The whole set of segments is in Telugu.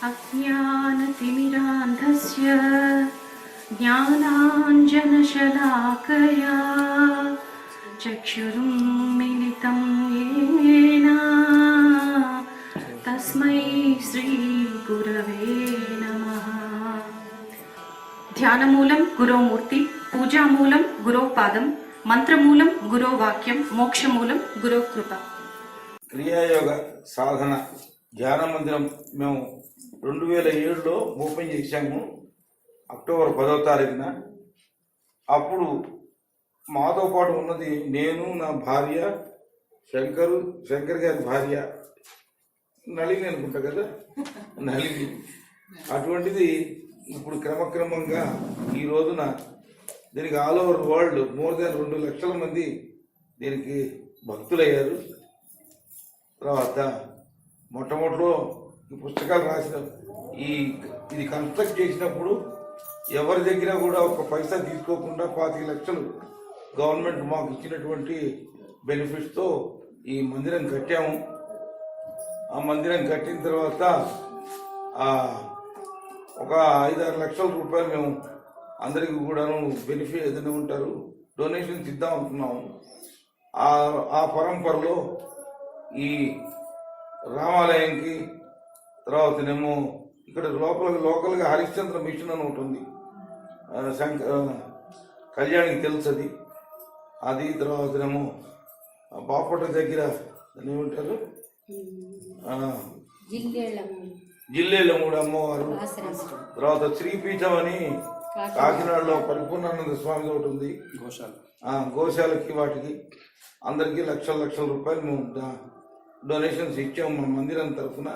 अज्ञानतिमिरान्धस्य ज्ञानाञ्जनशलाकया चक्षुरुन्मिलितं येन तस्मै श्रीगुरवे नमः। ध्यानमूलं गुरोमूर्ति, पूजामूलं गुरोपादं, మంత్రమూలం గురో వాక్యం, మోక్షమూలం గురో కృప. క్రియాయోగ సాధన ధ్యాన మందిరం మేము 2007లో ఓపెన్ చేశాము, అక్టోబర్ 10వ తారీఖున. అప్పుడు మాతో పాటు ఉన్నది నేను, నా భార్య శంకర్ గారి భార్య నళిని అనుకుంటా కదా, నళిని. అటువంటిది ఇప్పుడు క్రమక్రమంగా ఈ రోజున దీనికి all over world more than 2 లక్షల మంది దీనికి భక్తులయ్యారు. తర్వాత మొట్టమొదటిలో ఈ పుస్తకాలు రాసిన ఇది కన్స్ట్రక్ట్ చేసినప్పుడు ఎవరి దగ్గర కూడా ఒక పైసా తీసుకోకుండా 25 లక్షలు గవర్నమెంట్ మాకు ఇచ్చినటువంటి బెనిఫిట్స్తో ఈ మందిరం కట్టాము. ఆ మందిరం కట్టిన తర్వాత ఒక 5-6 లక్షల రూపాయలు మేము అందరికీ కూడాను బెనిఫిట్ ఏదైనా ఉంటారు డొనేషన్స్ ఇద్దాం అనుకున్నాము. ఆ పరంపరలో ఈ రామాలయంకి, తర్వాతనేమో ఇక్కడ లోకల్గా హరిశ్చంద్ర మిషన్ అని ఉంటుంది, కళ్యాణికి తెలుసు అది. తర్వాతనేమో బాపట్ల దగ్గర దాన్ని ఏమంటారు, జిల్లేళ్ళమూడి అమ్మవారు. తర్వాత శ్రీపీఠం అని కాకినాడలో పరిపూర్ణానంద స్వామి ఒకటి ఉంది, గోశాలకి వాటికి అందరికీ లక్షల రూపాయలు మేము డొనేషన్స్ ఇచ్చాము మన మందిరం తరఫున.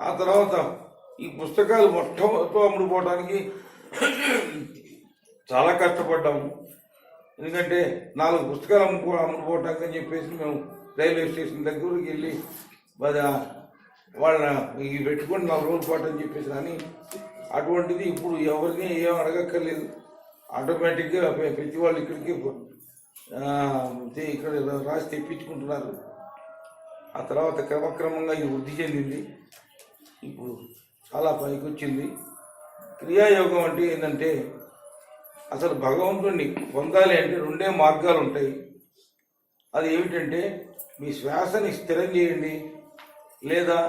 ఆ తర్వాత ఈ పుస్తకాలు మొట్టమొదటి అమ్ముడుపోవడానికి చాలా కష్టపడ్డాము. ఎందుకంటే 4 పుస్తకాలు అమ్ముడుపోవటానికి అని చెప్పేసి మేము రైల్వే స్టేషన్ దగ్గరికి వెళ్ళి వాళ్ళ ఇవి పెట్టుకొని 4 రోజుల పాటు అని చెప్పేసి. కానీ అటువంటిది ఇప్పుడు ఎవరిని ఏం అడగక్కర్లేదు, ఆటోమేటిక్గా ప్రతి వాళ్ళు ఇక్కడికి ఇక్కడ రాసి తెప్పించుకుంటున్నారు. ఆ తర్వాత క్రమక్రమంగా ఇది వృద్ధి చెందింది, ఇప్పుడు చాలా పైకి వచ్చింది. క్రియాయోగం అంటే ఏంటంటే అసలు భగవంతుడిని పొందాలి అంటే 2 మార్గాలు ఉంటాయి. అది ఏమిటంటే మీ శ్వాసని స్థిరం చేయండి, లేదా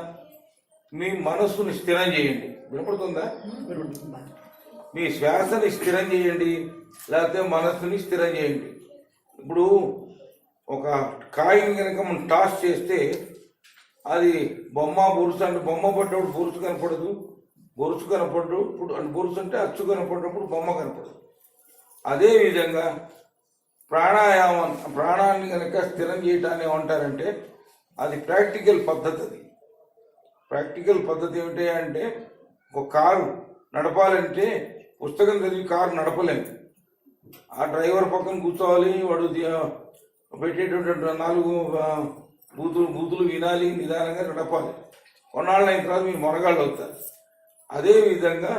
మీ మనస్సుని స్థిరం చేయండి. వినపడుతుందా? మీ శ్వాసని స్థిరం చేయండి, లేకపోతే మనస్సుని స్థిరం చేయండి. ఇప్పుడు ఒక కాయిని కనుక మనం టాస్ చేస్తే అది బొరుసు అంటే బొమ్మ పడ్డప్పుడు బొరుసు కనపడదు, బొరుసు కనపడదు అంటే బొరుసు అంటే అచ్చు కనపడినప్పుడు బొమ్మ కనపడదు. అదేవిధంగా ప్రాణాన్ని కనుక స్థిరం చేయటాన్ని ఏమంటారంటే అది ప్రాక్టికల్ పద్ధతి. ప్రాక్టికల్ పద్ధతి ఏమిటి అంటే ఒక కారు నడపాలంటే పుస్తకం చదివి కారు నడపలేము. ఆ డ్రైవర్ పక్కన కూర్చోవాలి, వాడు పెట్టేటువంటి 4 బూతులు వినాలి, నిదానంగా నడపాలి. కొన్నాళ్ళు అయిన తర్వాత మీరు మొనగాళ్ళు అవుతారు. అదేవిధంగా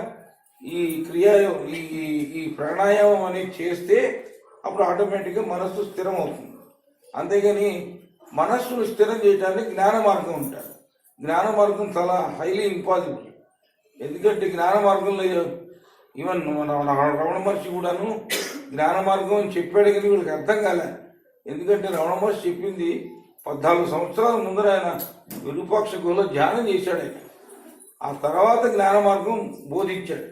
ఈ ఈ ప్రాణాయామం అనేది చేస్తే అప్పుడు ఆటోమేటిక్గా మనస్సు స్థిరం అవుతుంది. అంతేగాని మనస్సును స్థిరం చేయడానికి జ్ఞాన మార్గం ఉంటారు. జ్ఞాన మార్గం చాలా హైలీ ఇంపాసిబుల్. ఎందుకంటే జ్ఞాన మార్గంలో ఈవెన్ రమణ మహర్షి కూడాను జ్ఞాన మార్గం అని చెప్పాడు, కానీ వీళ్ళకి అర్థం కాలే. ఎందుకంటే రమణ మహర్షి చెప్పింది 14 సంవత్సరాల ముందర ఆయన విరూపాక్ష గుహలో ధ్యానం చేశాడు ఆయన. ఆ తర్వాత జ్ఞాన మార్గం బోధించాడు.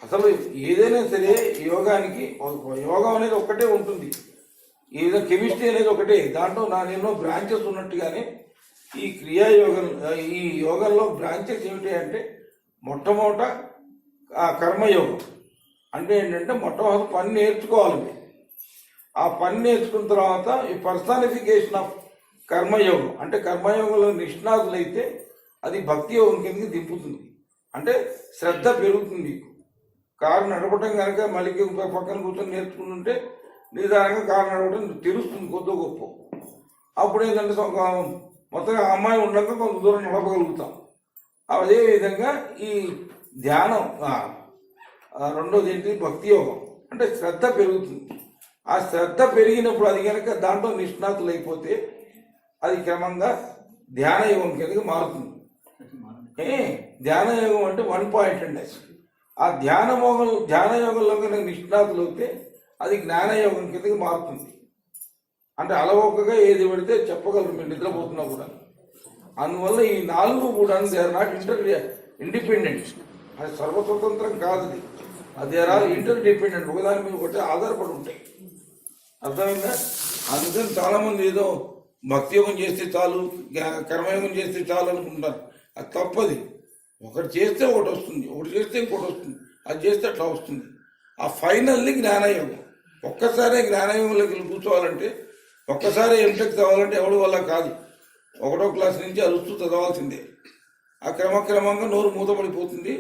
అసలు ఏదైనా సరే యోగానికి యోగం అనేది ఒక్కటే ఉంటుంది, ఏదో కెమిస్ట్రీ అనేది ఒకటే. దాంట్లో ఎన్నో బ్రాంచెస్ ఉన్నట్టుగానే ఈ క్రియాయోగం, ఈ యోగంలో బ్రాంచెస్ ఏమిటి అంటే మొట్టమొదట కర్మయోగం అంటే ఏంటంటే మొట్టమొదటి పని నేర్చుకోవాలి. ఆ పని నేర్చుకున్న తర్వాత ఈ పర్సానిఫికేషన్ ఆఫ్ కర్మయోగం అంటే కర్మయోగంలో నిష్ణాతులైతే అది భక్తి యోగం కిందకి దింపుతుంది. అంటే శ్రద్ధ పెరుగుతుంది. కారు నడపడం కనుక మళ్ళీ పక్కన కూర్చొని నేర్చుకుంటుంటే నిదానంగా కారు నడపడం తెలుస్తుంది కొద్ది గొప్ప. అప్పుడు ఏంటంటే మొత్తంగా అమ్మాయి ఉండగా కొంత దూరం నడపగలుగుతాం. అదేవిధంగా ఈ ధ్యానం రెండోది ఏంటి, భక్తి యోగం అంటే శ్రద్ధ పెరుగుతుంది. ఆ శ్రద్ధ పెరిగినప్పుడు అది కనుక దాంట్లో నిష్ణాతులు అయిపోతే అది క్రమంగా ధ్యాన యోగం కిందకి మారుతుంది. ధ్యాన యోగం అంటే 1 పాయింట్ అండి. ఆ ధ్యాన యోగంలో కనుక నిష్ణాతులు అయితే అది జ్ఞానయోగం కిందకి మారుతుంది. అంటే అలవోకగా ఏది పడితే చెప్పగలరు మీరు నిద్రపోతున్నా కూడా. అందువల్ల ఈ 4 కూడా దే ఆర్ నాట్ ఇండిపెండెంట్. అది సర్వస్వతంత్రం కాదు. అది దే ఆర్ ఇంటర్ డిపెండెంట్. ఒకదాని మీద ఒకటి ఆధారపడి ఉంటాయి. అర్థమైందా? అందుకని చాలామంది ఏదో భక్తి యోగం చేస్తే చాలు, కర్మయోగం చేస్తే చాలు అనుకుంటారు. అది తప్పది. ఒకటి చేస్తే ఒకటి వస్తుంది, ఒకటి చేస్తే ఇంకోటి వస్తుంది, అది చేస్తే అట్లా వస్తుంది. ఆ ఫైనల్లీ జ్ఞానయోగం. ఒక్కసారే జ్ఞానయోగంలోకి వెళ్ళి కూర్చోవాలంటే, ఒక్కసారి ఎంటెక్ చదవాలంటే ఎవడి వల్ల కాదు. 1వ క్లాస్ నుంచి అరుస్తూ చదవాల్సిందే. ఆ క్రమక్రమంగా నోరు మూతపడిపోతుంది,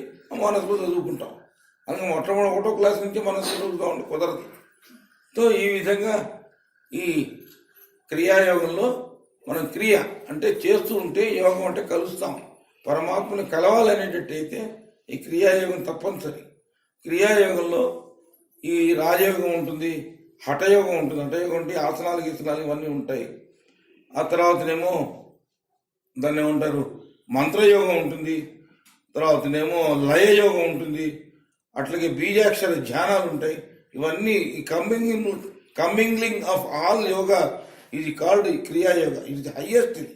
మనసులో చదువుకుంటాం. అందుకే మొట్టమొదటి 1వ క్లాస్ నుంచి మనసు చదువుతాం, కుదరదు. సో ఈ విధంగా ఈ క్రియాయోగంలో మనం క్రియ అంటే చేస్తూ ఉంటే, యోగం అంటే కలుస్తాం. పరమాత్మని కలవాలనేటట్టయితే ఈ క్రియాయోగం తప్పనిసరి. క్రియాయోగంలో ఈ రాజయోగం ఉంటుంది, హఠయోగం ఉంటుంది. హఠయోగం అంటే ఆసనాలు గీసనాలు ఇవన్నీ ఉంటాయి. ఆ తర్వాతనేమో దాన్ని ఏమంటారు, మంత్రయోగం ఉంటుంది. తర్వాతనేమో లయయోగం ఉంటుంది. అట్లాగే బీజాక్షర ధ్యానాలు ఉంటాయి. ఇవన్నీ ఈ కంబింగ్లింగ్ ఆఫ్ ఆల్ యోగా ఇది కాల్డ్ క్రియాయోగ. ఇది హయ్యెస్ట్. ఇది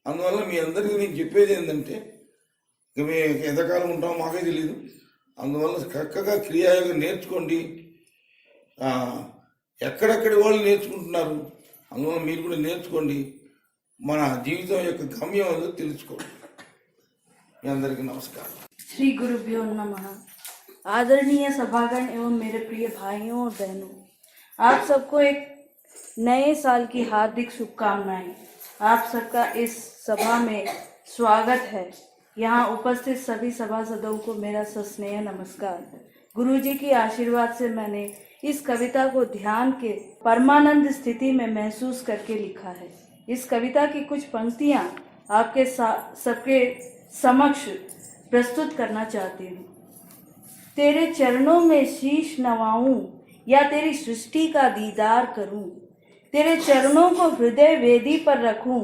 అందువల్ల మీ అందరికీ నేను చెప్పేది ఏంటంటే, ఇక మేము ఎంతకాలం ఉంటామో మాకే తెలీదు. అందువల్ల చక్కగా క్రియాయోగం నేర్చుకోండి. ఎక్కడెక్కడి వాళ్ళు నేర్చుకుంటున్నారు, అందువల్ల మీరు కూడా నేర్చుకోండి. మన జీవితం యొక్క గమ్యం ఏదో తెలుసుకోండి. మీ అందరికీ నమస్కారం. श्री गुरुभ्यो नमः। आदरणीय सभागण एवं मेरे प्रिय भाइयों और बहनों, आप सबको एक नए साल की हार्दिक शुभकामनाएं। आप सबका इस सभा में स्वागत है। यहाँ उपस्थित सभी सभासदों को मेरा सस्नेह नमस्कार। गुरुजी की आशीर्वाद से मैंने इस कविता को ध्यान के परमानंद स्थिति में महसूस करके लिखा है। इस कविता की कुछ पंक्तियाँ आपके सबके समक्ष प्रस्तुत करना चाहती हूँ। तेरे चरणों में शीश नवाऊं या तेरी सृष्टि का दीदार करूं, तेरे चरणों को हृदय वेदी पर रखूं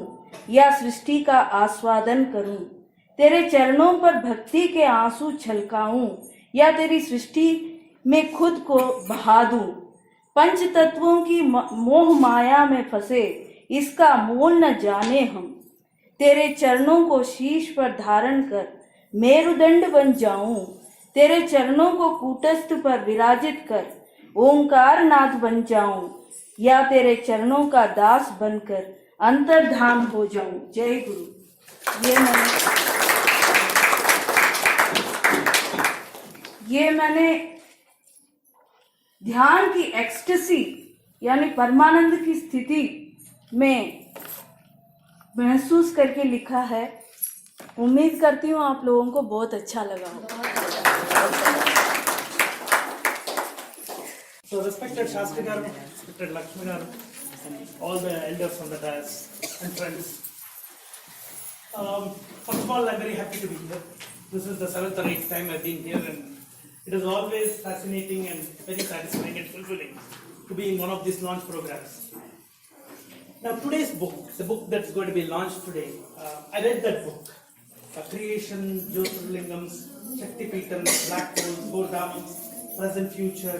या सृष्टि का आस्वादन करूं, तेरे चरणों पर भक्ति के आंसू छलकाऊं या तेरी सृष्टि में खुद को बहा दूं। पंच तत्वों की मोह माया में फंसे इसका मोल न जाने हम, तेरे चरणों को शीश पर धारण कर मेरुदंड बन जाऊं, तेरे चरणों को कूटस्थ पर विराजित कर ओंकार नाथ बन जाऊं या तेरे चरणों का दास बनकर अंतर्धान हो जाऊं। जय गुरु। ये मैंने ध्यान की एक्सटेसी यानी परमानंद की स्थिति में महसूस करके लिखा है। उम्मीद करती हूँ आप लोगों को बहुत अच्छा लगा होगा। So respected Shastri Garu, respected Lakshmi Garu, and all the elders on the dais and friends. First of all, I'm very happy to be here. This is the 7th or 8th time I've been here, and it is always fascinating and very satisfying and fulfilling to be in one of these launch programs. Now today's book, the book that's going to be launched today, I read that book, Creation, Jyotirlingams, Shaktipeethams, Black Holes, Four Dhammas, Present Future,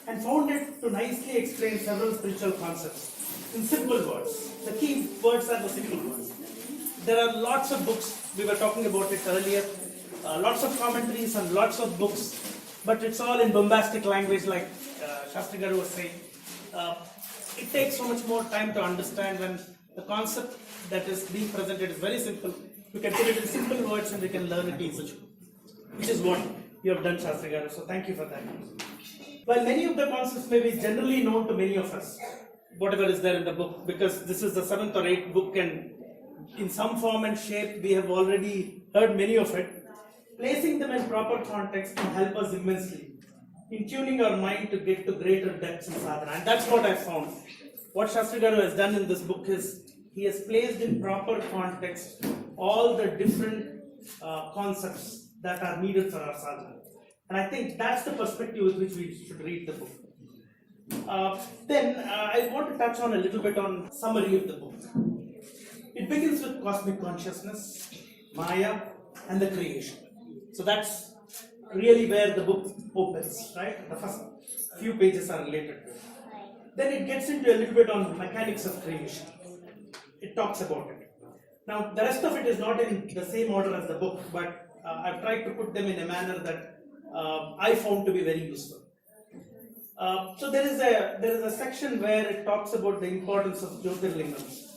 and found it to nicely explain several spiritual concepts in simple words. The key words are the simple words. There are lots of books, we were talking about it earlier, lots of commentaries and lots of books, but it's all in bombastic language like Shastri Garu was saying. It takes so much more time to understand when the concept that is being presented is very simple. You can put it in simple words and we can learn it easily, which is what you have done, Shastri Garu, so thank you for that. While many of the concepts may be generally known to many of us, whatever is there in the book, because this is the 7th or 8th book and in some form and shape we have already heard many of it, placing them in proper context can help us immensely in tuning our mind to get to greater depths in sadhana. And that's what I found. What Shastri Garu has done in this book is he has placed in proper context all the different concepts that are needed for our sadhana. And I think that's the perspective with which we should read the book. Then I want to touch on a little bit on summary of the book. It begins with cosmic consciousness, Maya, and the creation. So that's really where the book opens, right? The first few pages are related to it. Then it gets into a little bit on mechanics of creation. It talks about it. Now, the rest of it is not in the same order as the book, but I've tried to put them in a manner that I found to be very useful. So there is a section where it talks about the importance of Jyotirlingams.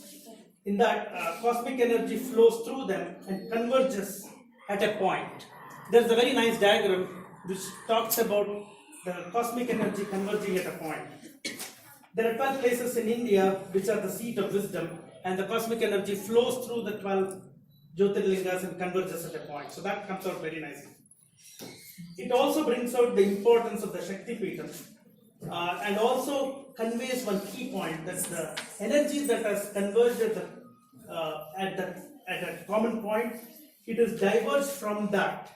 In that, cosmic energy flows through them and converges at a point. There's a very nice diagram which talks about the cosmic energy converging at a point. There are 12 places in India which are the seat of wisdom, and the cosmic energy flows through the 12 Jyotirlingas and converges at a point. So that comes out very nicely. It also brings out the importance of the Shakti Peetham, and also conveys one key point, that the energy that has converged at a common point, it is diverged from that,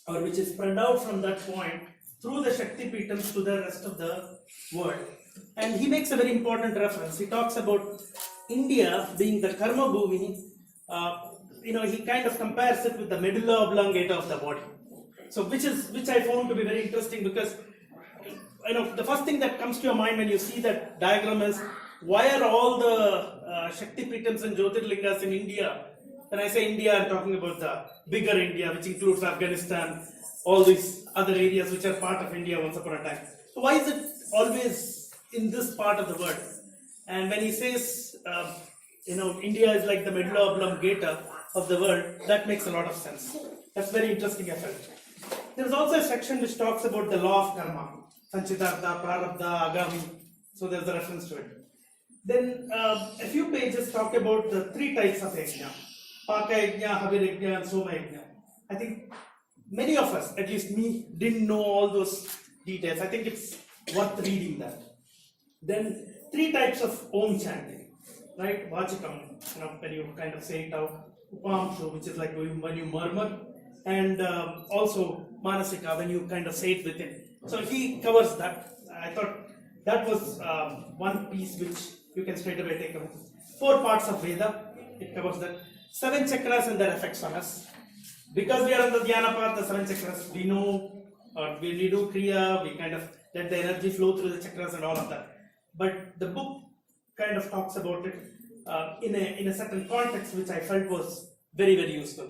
or which is spread out from that point through the Shakti Peethams to the rest of the world. And he makes a very important reference. He talks about India being the Karma Bhumi. He kind of compares it with the medulla oblongata of the body. So which I found to be very interesting, because the first thing that comes to your mind when you see that diagram is, why are all the Shakti Peethams and Jyotirlingas in India? When I say India, I'm talking about the bigger India, which includes Afghanistan, all these other areas which are part of India once upon a time. So why is it always in this part of the world? And when he says, India is like the medulla oblongata of the world, that makes a lot of sense. That's very interesting, I felt. There's also a section which talks about the law of karma, Sanchitartha, Prarabdha, Agami. So there's a reference to it. Then a few pages talk about the 3 types of yajna: Paka yajna, Havir yajna, and Soma yajna. I think many of us, at least me, didn't know all those details. I think it's worth reading that. Then 3 types of Om chanting, right? Vachikam, when you kind of say it out. Upamshu, which is like when you murmur, and also Manasika, when you kind of say it within. So he covers that. I thought that was one piece which you can straight away take away. 4 parts of Veda, it covers that. 7 chakras and their effects on us. Because we are on the dhyana path, the 7 chakras, we know, or when we do kriya, we kind of let the energy flow through the chakras and all of that. But the book kind of talks about it in a certain context, which I felt was very, very useful.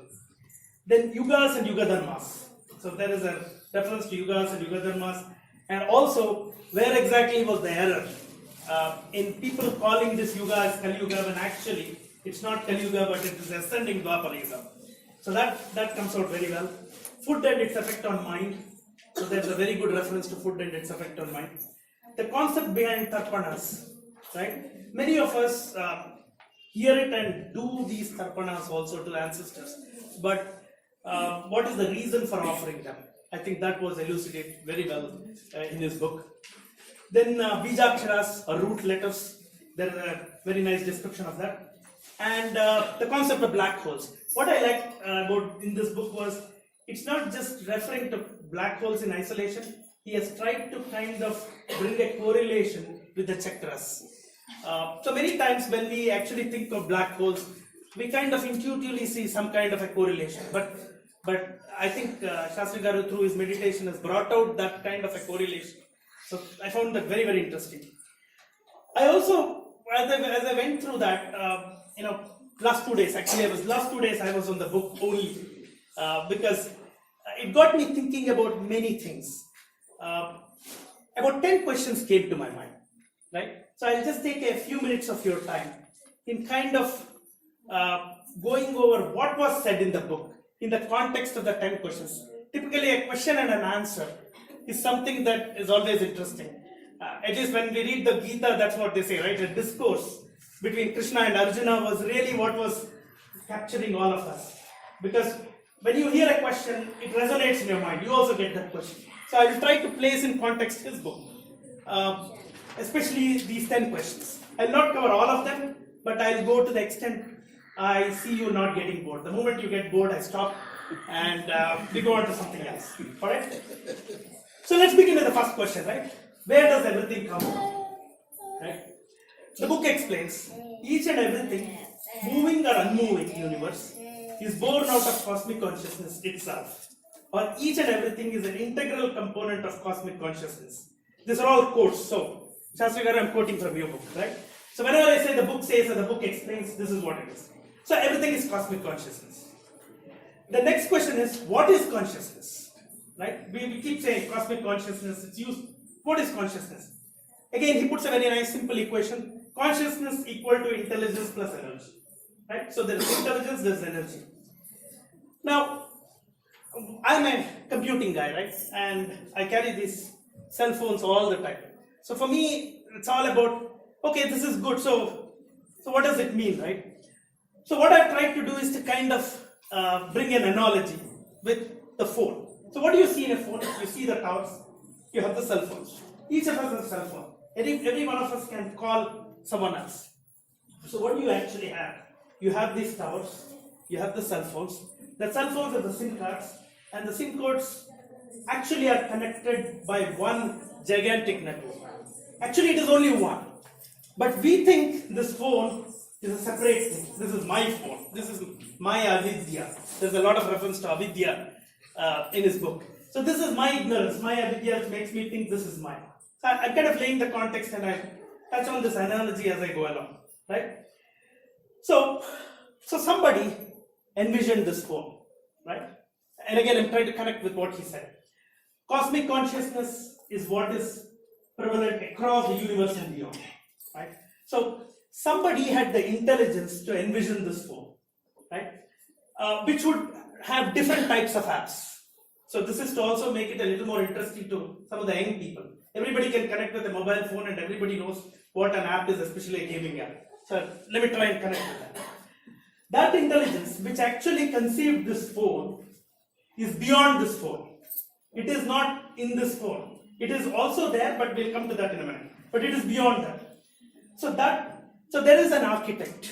Then yugas and yuga dharmas. So there is a reference to yugas and yuga dharmas, and also where exactly was the error in people calling this yuga as Kali Yuga, when actually it's not Kali Yuga, but it is ascending Dwapara Yuga. So that comes out very well. Food and its effect on mind. So there's a very good reference to food and its effect on mind. The concept behind tarpanas, right? Many of us hear it and do these tarpanas also to ancestors. But what is the reason for offering them? I think that was elucidated very well in his book. Then bijaksharas, or root letters. There is a very nice description of that. And the concept of black holes. What I liked about in this book was, it's not just referring to black holes in isolation. He has tried to kind of bring a correlation with the chakras. So many times when we actually think of black holes, we kind of intuitively see some kind of a correlation. But I think Shastri Garu, through his meditation, has brought out that kind of a correlation. So I found that very, very interesting. I also, as I went through that, last 2 days, I was on the book only, because it got me thinking about many things. About 10 questions came to my mind, right? So I'll just take a few minutes of your time in kind of going over what was said in the book in the context of the 10 questions. Typically, a question and an answer is something that is always interesting. At least when we read the Gita, that's what they say, right? A discourse between Krishna and Arjuna was really what was capturing all of us. Because when you hear a question, it resonates in your mind. You also get that question. So I will try to place in context his book, especially these 10 questions. I'll not cover all of them, but I'll go to the extent I see you not getting bored. The moment you get bored, I stop and we go on to something else. Alright? So let's begin with the first question, right? Where does everything come from? Right? The book explains each and everything, moving or unmoving universe, is born out of cosmic consciousness itself, or each and everything is an integral component of cosmic consciousness. These are all quotes. So, Shastri Garu, I'm quoting from your book, right? So, whenever I say the book says or the book explains, this is what it is. So, everything is cosmic consciousness. The next question is, what is consciousness? Right? We keep saying cosmic consciousness, it's used. What is consciousness? Again, he puts a very nice simple equation. Consciousness equal to intelligence plus energy. Right? So, there is intelligence, there is energy. Now, I'm a computing guy, right? And I carry these cell phones all the time. So for me, it's all about, okay, this is good. So what does it mean, right? So what I've tried to do is to kind of bring an analogy with the phone. So what do you see in a phone? You see the towers, you have the cell phones. Each of us has a cell phone. Every one of us can call someone else. So what do you actually have? You have these towers, you have the cell phones. The cell phones are the SIM cards, and the SIM cards actually are connected by one gigantic network. Actually, it is only one. But we think this phone is a separate thing. This is my phone. This is my avidya. There's a lot of reference to avidya in his book. So this is my ignorance, my avidya, which makes me think this is mine. So I'm kind of laying the context, and I touch on this analogy as I go along, right? So somebody envisioned this phone, right? And again, I'm trying to connect with what he said. Cosmic consciousness is what is prevalent across the universe and beyond, right? So somebody had the intelligence to envision this phone, right? Which would have different types of apps. So this is to also make it a little more interesting to some of the young people. Everybody can connect with a mobile phone, and everybody knows what an app is, especially a gaming app. So let me try and connect with that. That intelligence which actually conceived this phone is beyond this phone. It is not in this phone. It is also there, but we'll come to that in a minute. But it is beyond that. So there is an architect,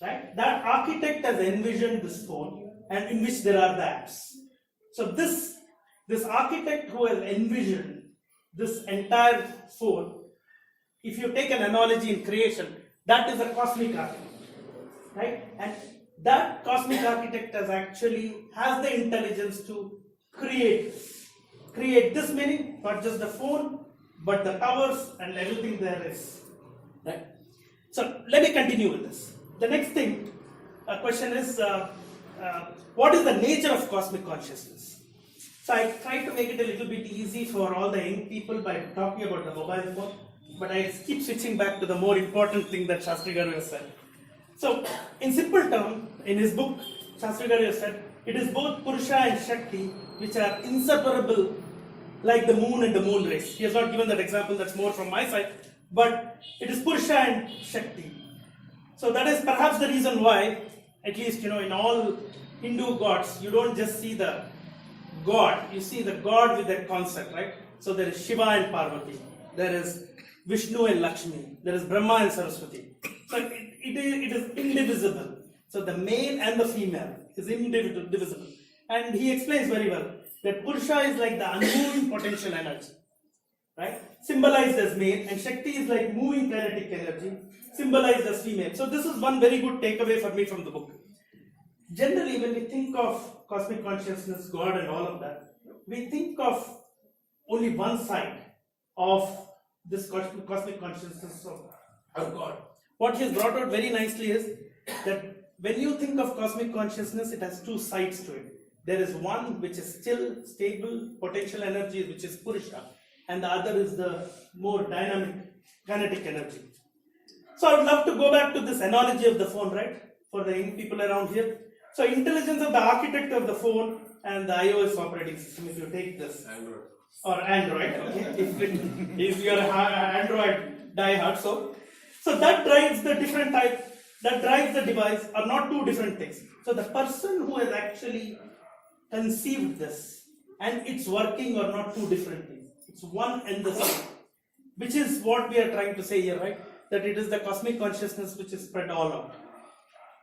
right? That architect has envisioned this phone, and in which there are the apps. So this architect who has envisioned this entire phone, if you take an analogy in creation, that is a cosmic architect, right? And that cosmic architect has the intelligence to create this many, not just the phone, but the towers and everything there is, right? So let me continue with this. The next question is, what is the nature of cosmic consciousness? So I tried to make it a little bit easy for all the young people by talking about the mobile phone, but I keep switching back to the more important thing that Shastri Garu has said. So in simple terms, in his book, Shastri Garu has said, it is both Purusha and Shakti which are inseparable, like the moon and the moon rays. He has not given that example, that's more from my side, but it is Purusha and Shakti. So that is perhaps the reason why, at least in all Hindu gods, you don't just see the god, you see the god with that concept, right? So there is Shiva and Parvati, there is Vishnu and Lakshmi, there is Brahma and Saraswati. So it is indivisible. So the male and the female is indivisible. And he explains very well that Purusha is like the unmoving potential energy, right? Symbolized as male, and Shakti is like moving kinetic energy, symbolized as female. So this is one very good takeaway for me from the book. Generally, when we think of cosmic consciousness, God and all of that, we think of only one side of this cosmic consciousness of God. What he has brought out very nicely is that when you think of cosmic consciousness, it has two sides to it. There is one which is still stable potential energy, which is Purusha, and the other is the more dynamic kinetic energy. So I would love to go back to this analogy of the phone, right, for the young people around here. So intelligence of the architect of the phone and the iOS operating system, if you take this. Android. Or Android, okay. if you're an Android diehard, so that drives the different type, that drives the device are not two different things. So the person who has actually conceived this and it's working are not two different things. It's one and the same, which is what we are trying to say here, right? That it is the cosmic consciousness which is spread all out.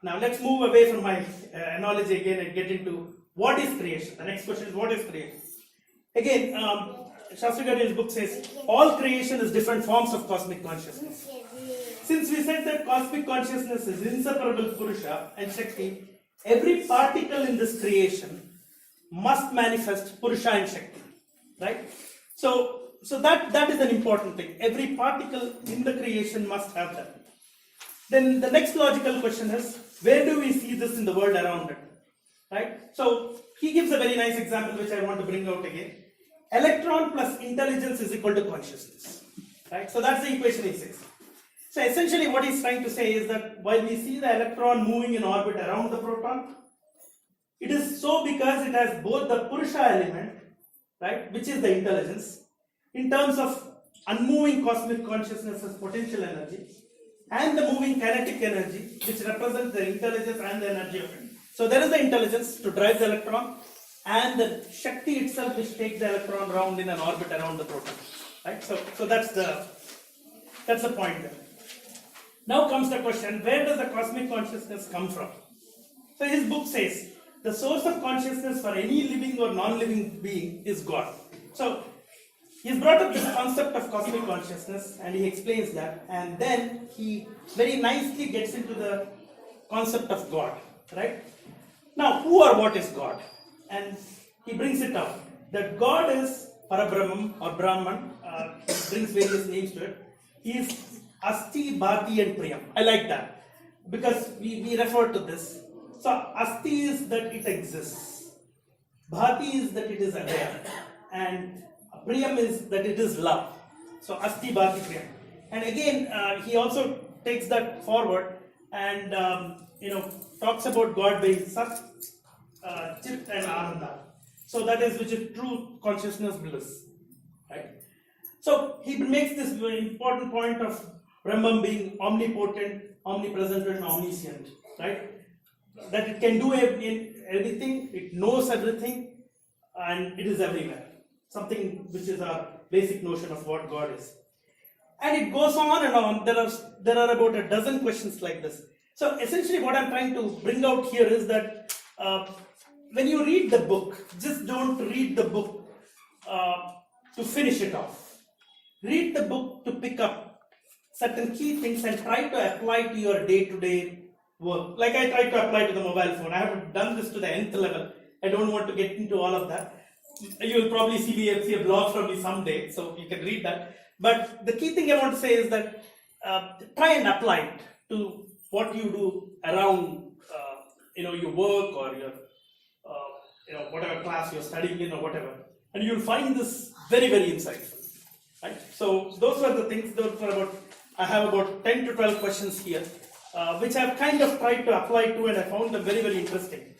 Now let's move away from my analogy again and get into what is creation. The next question is, what is creation? Again, Shastri Garu in his book says, all creation is different forms of cosmic consciousness. Since we said that cosmic consciousness is inseparable Purusha and Shakti, every particle in this creation must manifest Purusha and Shakti, right? So that is an important thing. Every particle in the creation must have that. Then the next logical question is, where do we see this in the world around it, right? So he gives a very nice example which I want to bring out again. Electron plus intelligence is equal to consciousness, right? So that's the equation he says. So essentially what he's trying to say is that while we see the electron moving in orbit around the proton, it is so because it has both the Purusha element, right, which is the intelligence, in terms of unmoving cosmic consciousness as potential energy, and the moving kinetic energy, which represents the intelligence and the energy of it. So there is the intelligence to drive the electron, and the Shakti itself which takes the electron round in an orbit around the proton, right? So that's the point there. Now comes the question, where does the cosmic consciousness come from? So his book says, the source of consciousness for any living or non-living being is God. So he's brought up this concept of cosmic consciousness and he explains that, and then he very nicely gets into the concept of God, right? Now, who or what is God? And he brings it up that God is Parabrahman or Brahman, brings various names to it. He is Asti, Bhati and Priyam. I like that because we refer to this. So Asti is that it exists, Bhati is that it is aware, and Priyam is that it is love. So Asti, Bhati, Priyam. And again, he also takes that forward and talks about God being Sat, Chit and Ananda. So that is which is true consciousness bliss, right? So he makes this very important point of Brahman being omnipotent, omnipresent and omniscient, right? That it can do everything, it knows everything, and it is everywhere. Something which is our basic notion of what God is. And it goes on and on. There are about a dozen questions like this. So essentially what I'm trying to bring out here is that when you read the book, just don't read the book to finish it off. Read the book to pick up certain key things and try to apply to your day-to-day work. Like I try to apply to the mobile phone. I have done this to the nth level. I don't want to get into all of that. You will probably see a blog from me someday, so you can read that. But the key thing I want to say is that try and apply it to what you do around your work or your whatever class you're studying in or whatever, and you'll find this very, very insightful. Right? So those were the things. I have about 10 to 12 questions here, which I've kind of tried to apply to, and I found them very, very interesting.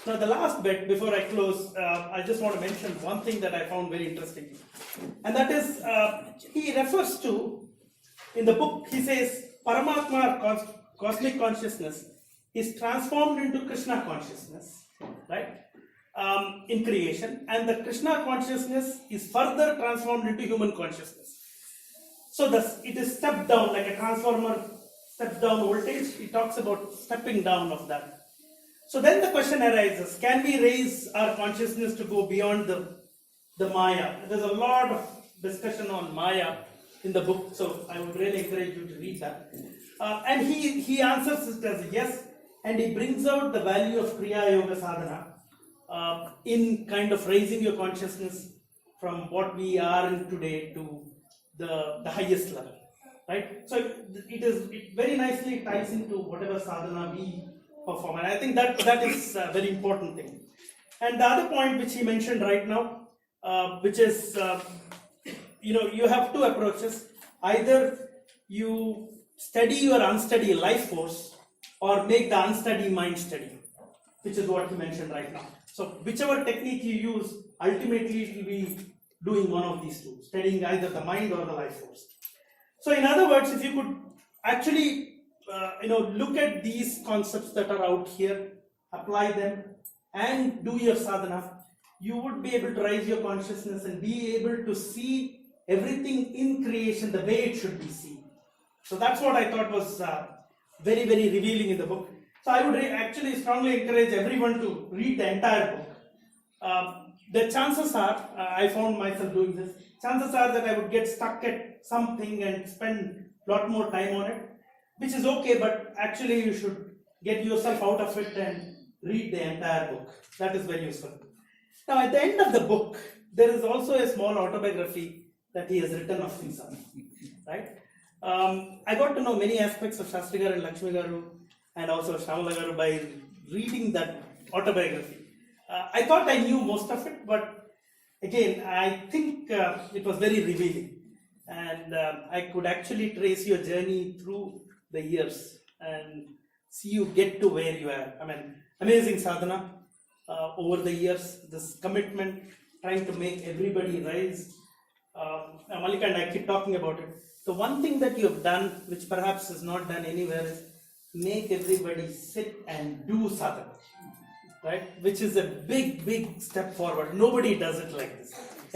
Now the last bit before I close, I just want to mention one thing that I found very interesting, and that is he refers to in the book. He says Paramatma or cosmic consciousness is transformed into Krishna consciousness, right? In creation, and the Krishna consciousness is further transformed into human consciousness. So thus it is stepped down like a transformer steps down voltage. He talks about stepping down of that. So then the question arises, can we raise our consciousness to go beyond the Maya? There's a lot of discussion on Maya in the book, so I would really encourage you to read that. And he answers it as a yes, and he brings out the value of Kriya Yoga Sadhana in kind of raising your consciousness from what we are in today to the highest level, right? So it very nicely ties into whatever sadhana we perform, and I think that is a very important thing. And the other point which he mentioned right now, which is you have two approaches. Either you study your unsteady life force or make the unsteady mind steady, which is what he mentioned right now. So whichever technique you use, ultimately it will be doing one of these two, studying either the mind or the life force. So in other words, if you could actually look at these concepts that are out here, apply them and do your sadhana, you would be able to raise your consciousness and be able to see everything in creation the way it should be seen. So that's what I thought was very, very revealing in the book. So I would actually strongly encourage everyone to read the entire book. The chances are, I found myself doing this, chances are that I would get stuck at something and spend a lot more time on it, which is okay, but actually you should get yourself out of it and read the entire book. That is very useful. Now, at the end of the book, there is also a small autobiography that he has written of himself, right? I got to know many aspects of Shastri Garu and Lakshmi Garu and also Shyamala Garu by reading that autobiography. I thought I knew most of it, but again, I think it was very revealing. And I could actually trace your journey through the years and see you get to where you are. I mean, amazing sadhana over the years, this commitment, trying to make everybody rise. Malika and I keep talking about it. The one thing that you have done, which perhaps is not done anywhere, is make everybody sit and do sadhana, right? Which is a big, big step forward. Nobody does it like this.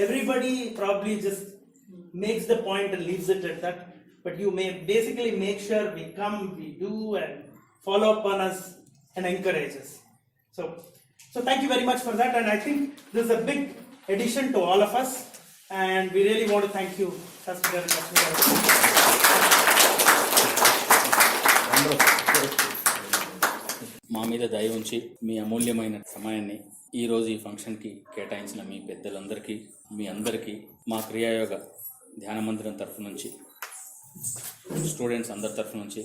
Everybody probably just makes the point and leaves it at that. But you may basically make sure we come, we do, and follow up on us and encourage us. So thank you very much for that. And I think this is a big addition to all of us. And we really want to thank you, Shastri Garu and Lakshmi Garu. మా మీద దయ ఉంచి మీ అమూల్యమైన సమయాన్ని ఈరోజు ఈ ఫంక్షన్కి కేటాయించిన మీ పెద్దలందరికీ, మీ అందరికీ మా క్రియాయోగ ధ్యాన మందిరం తరఫు నుంచి, స్టూడెంట్స్ అందరి తరఫు నుంచి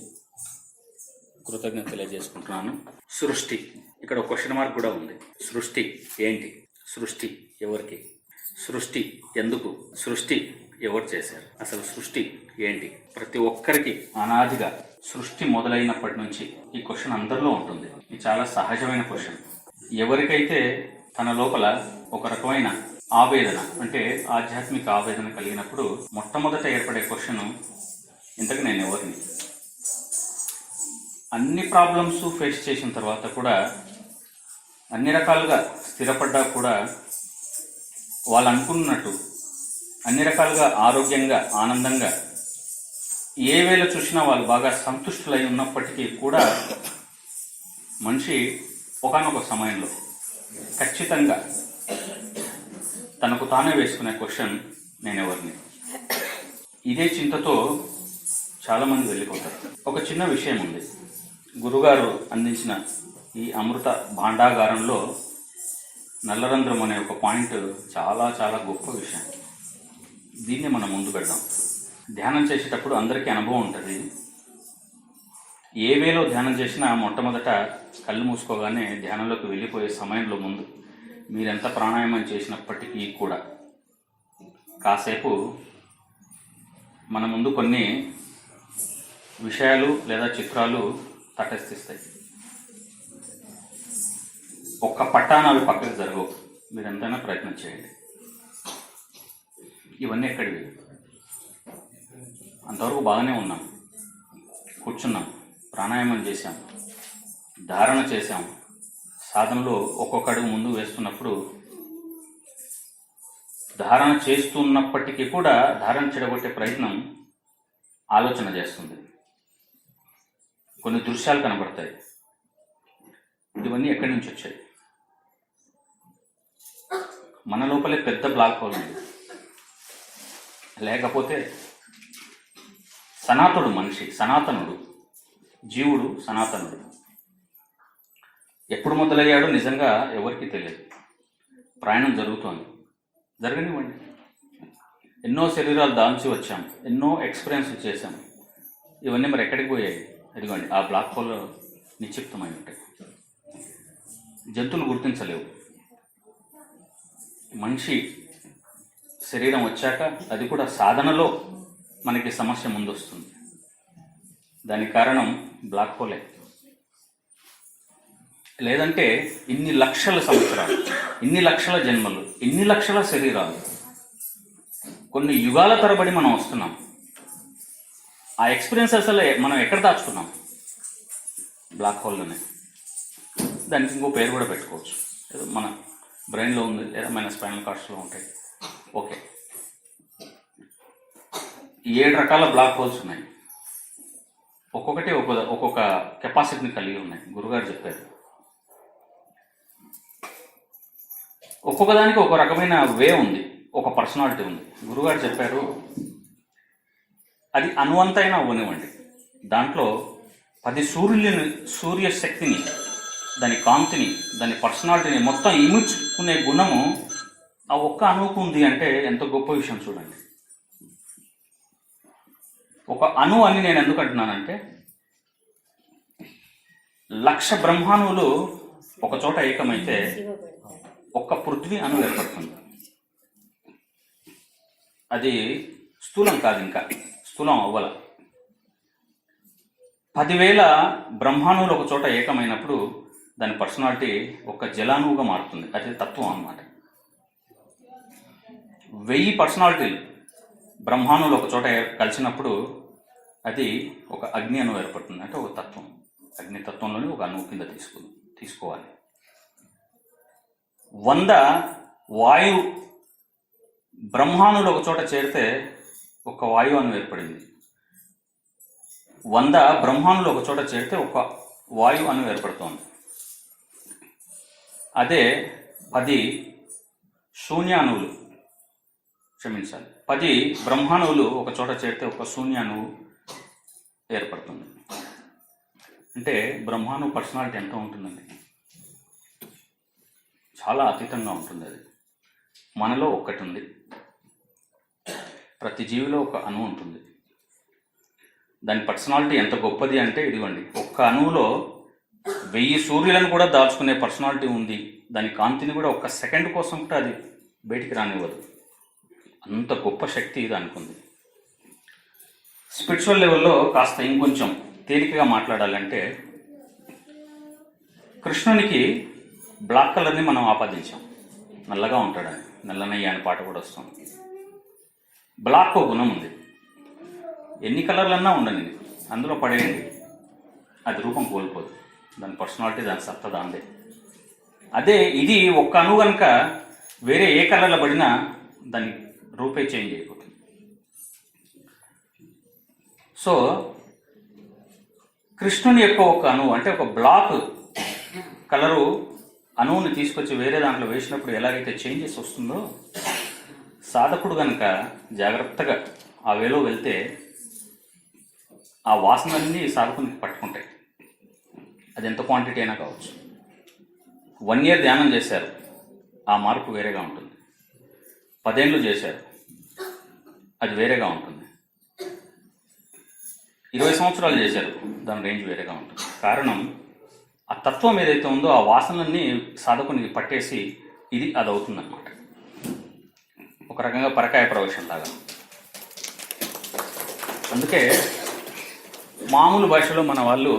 కృతజ్ఞత తెలియజేసుకుంటున్నాను. సృష్టి, ఇక్కడ ఒక క్వశ్చన్ మార్క్ కూడా ఉంది. సృష్టి ఏంటి? సృష్టి ఎవరికి? సృష్టి ఎందుకు? సృష్టి ఎవరు చేశారు? అసలు సృష్టి ఏంటి? ప్రతి ఒక్కరికి అనాదిగా సృష్టి మొదలైనప్పటి నుంచి ఈ క్వశ్చన్ అందరిలో ఉంటుంది. ఇది చాలా సహజమైన క్వశ్చన్. ఎవరికైతే తన లోపల ఒక రకమైన ఆవేదన, అంటే ఆధ్యాత్మిక ఆవేదన కలిగినప్పుడు మొట్టమొదట ఏర్పడే క్వశ్చన్, ఇంతకు నేను ఎవరిని? అన్ని ప్రాబ్లమ్స్ ఫేస్ చేసిన తర్వాత కూడా, అన్ని రకాలుగా స్థిరపడ్డా కూడా, వాళ్ళు అనుకున్నట్టు అన్ని రకాలుగా ఆరోగ్యంగా, ఆనందంగా, ఏ వేళ చూసినా వాళ్ళు బాగా సంతుష్టులై ఉన్నప్పటికీ కూడా మనిషి ఒకానొక సమయంలో ఖచ్చితంగా తనకు తానే వేసుకునే క్వశ్చన్, నేనెవరిని? ఇదే చింతతో చాలామంది వెళ్ళిపోతారు. ఒక చిన్న విషయం ఉంది. గురుగారు అందించిన ఈ అమృత భాండాగారంలో నల్లరంధ్రం అనే ఒక పాయింట్ చాలా చాలా గొప్ప విషయం. దీన్ని మనం ముందు పెడదాం. ధ్యానం చేసేటప్పుడు అందరికీ అనుభవం ఉంటుంది. ఏ వేలో ధ్యానం చేసినా మొట్టమొదట కళ్ళు మూసుకోగానే ధ్యానంలోకి వెళ్ళిపోయే సమయంలో ముందు మీరెంత ప్రాణాయామం చేసినప్పటికీ కూడా కాసేపు మన ముందు కొన్ని విషయాలు లేదా చిత్రాలు తటస్థిస్తాయి. ఒక్క పట్టాన అవి పక్కకు జరగవు. మీరు ఎంతైనా ప్రయత్నం చేయండి. ఇవన్నీ ఎక్కడివి? అంతవరకు బాగానే ఉన్నాం, కూర్చున్నాం, ప్రాణాయామం చేశాం, ధారణ చేశాం. సాధనలో ఒక్కొక్క అడుగు ముందు వేస్తున్నప్పుడు, ధారణ చేస్తున్నప్పటికీ కూడా ధారణ చెడగొట్టే ప్రయత్నం ఆలోచన చేస్తుంది. కొన్ని దృశ్యాలు కనబడతాయి. ఇవన్నీ ఎక్కడి నుంచి వచ్చాయి? మన లోపలే పెద్ద బ్లాక్ హోల్ ఉంది. లేకపోతే సనాతనుడు మనిషి, సనాతనుడు జీవుడు, సనాతనుడు ఎప్పుడు మొదలయ్యాడో నిజంగా ఎవరికి తెలియదు. ప్రయాణం జరుగుతోంది, జరగనివ్వండి. ఎన్నో శరీరాలు దాల్చి వచ్చాం, ఎన్నో ఎక్స్పీరియన్స్ చేశాం. ఇవన్నీ మరి ఎక్కడికి పోయాయి? ఇదిగోండి, ఆ బ్లాక్ హోల్ నిక్షిప్తమై ఉంటాయి. జంతువులు గుర్తించలేవు. మనిషి శరీరం వచ్చాక అది కూడా సాధనలో మనకి సమస్య ముందొస్తుంది. దానికి కారణం బ్లాక్ హోలే. లేదంటే ఇన్ని లక్షల సంవత్సరాలు, ఇన్ని లక్షల జన్మలు, ఇన్ని లక్షల శరీరాలు, కొన్ని యుగాల తరబడి మనం వస్తున్నాం. ఆ ఎక్స్పీరియన్స్ అసలు మనం ఎక్కడ దాచుకున్నాం? బ్లాక్ హోల్లోనే. దానికి ఇంకో పేరు కూడా పెట్టుకోవచ్చు. ఏదో మన బ్రెయిన్లో ఉంది, లేదా మన స్పైనల్ కార్డ్స్లో ఉంటాయి. ఓకే, 7 రకాల బ్లాక్ హోల్స్ ఉన్నాయి. ఒక్కొక్కటి ఒక్కొక్క కెపాసిటీని కలిగి ఉన్నాయి. గురుగారు చెప్పారు, ఒక్కొక్క దానికి ఒక రకమైన వే ఉంది, ఒక పర్సనాలిటీ ఉంది. గురుగారు చెప్పారు, అది అణువంతైనా అవ్వనివ్వండి, దాంట్లో 10 సూర్య శక్తిని దాని కాంతిని, దాని పర్సనాలిటీని మొత్తం ఇముడ్చుకునే గుణము ఆ ఒక్క అణువుకు ఉంది అంటే ఎంత గొప్ప విషయం చూడండి. ఒక అణువు అని నేను ఎందుకు అంటున్నానంటే, 1,00,000 బ్రహ్మాణువులు ఒక చోట ఏకమైతే ఒక్క పృథ్వీ అణువు ఏర్పడుతుంది. అది స్థూలం కాదు, ఇంకా స్థూలం అవ్వల. 10,000 బ్రహ్మాణువులు ఒక చోట ఏకమైనప్పుడు దాని పర్సనాలిటీ ఒక జలాణువుగా మారుతుంది. అది తత్వం అన్నమాట. 1000 పర్సనాలిటీలు బ్రహ్మాణువులు ఒక చోట కలిసినప్పుడు అది ఒక అగ్ని అణువు ఏర్పడుతుంది. అంటే ఒక తత్వం, అగ్ని తత్వంలోని ఒక అణువు కింద తీసుకోవాలి. 100 వాయు బ్రహ్మాణువులు ఒక చోట చేరితే ఒక వాయు అణువు ఏర్పడింది. 100 బ్రహ్మాణువులు ఒక చోట చేరితే ఒక వాయు అణువు ఏర్పడుతోంది. అదే 10 శూన్యాణువులు, క్షమించాలి, 10 బ్రహ్మాణువులు ఒక చోట చేరితే ఒక శూన్యాణువు ఏర్పడుతుంది. అంటే బ్రహ్మాణువు పర్సనాలిటీ ఎంత ఉంటుందండి? చాలా అతీతంగా ఉంటుంది. అది మనలో ఒక్కటి ఉంది. ప్రతి జీవిలో ఒక అణువు ఉంటుంది. దాని పర్సనాలిటీ ఎంత గొప్పది అంటే, ఇదిగోండి, ఒక్క అణువులో 1000 సూర్యులను కూడా దాల్చుకునే పర్సనాలిటీ ఉంది. దాని కాంతిని కూడా ఒక్క సెకండ్ కోసం కూడా అది బయటికి రానివ్వదు. అంత గొప్ప శక్తి దానికి ఉంది. స్పిరిచువల్ లెవెల్లో కాస్త ఇంకొంచెం తేలికగా మాట్లాడాలంటే, కృష్ణునికి బ్లాక్ కలర్ని మనం ఆపాదించాం. నల్లగా ఉంటాడని, నల్లనయ్య అనే పాట కూడా వస్తుంది. బ్లాక్ ఒక గుణం ఉంది. ఎన్ని కలర్లన్నా ఉండని, అందులో పడేయండి, అది రూపం కోల్పోదు. దాని పర్సనాలిటీ, దాని సత్తా దాందే. అదే ఇది ఒక్క అణువు కనుక వేరే ఏ కలర్లో పడినా దాని రూపే చేంజ్ అయిపోతుంది. సో కృష్ణుని యొక్క ఒక అణువు అంటే ఒక బ్లాక్ కలరు అణువుని తీసుకొచ్చి వేరే దాంట్లో వేసినప్పుడు ఎలాగైతే చేంజెస్ వస్తుందో, సాధకుడు కనుక జాగ్రత్తగా ఆ వేలో వెళ్తే ఆ వాసనలన్నీ సాధకునికి పట్టుకుంటాయి. అది ఎంత క్వాంటిటీ అయినా కావచ్చు. 1 year ధ్యానం చేశారు, ఆ మార్పు వేరేగా ఉంటుంది. 10 ఏళ్ళు చేశారు, అది వేరేగా ఉంటుంది. 20 సంవత్సరాలు చేశారు, దాని రేంజ్ వేరేగా ఉంటుంది. కారణం, ఆ తత్వం ఏదైతే ఉందో ఆ వాసనలన్నీ సాధకునికి పట్టేసి ఇది అది అవుతుందన్నమాట. ఒక రకంగా పరకాయ ప్రవేశం లాగా. అందుకే మామూలు భాషలో మన వాళ్ళు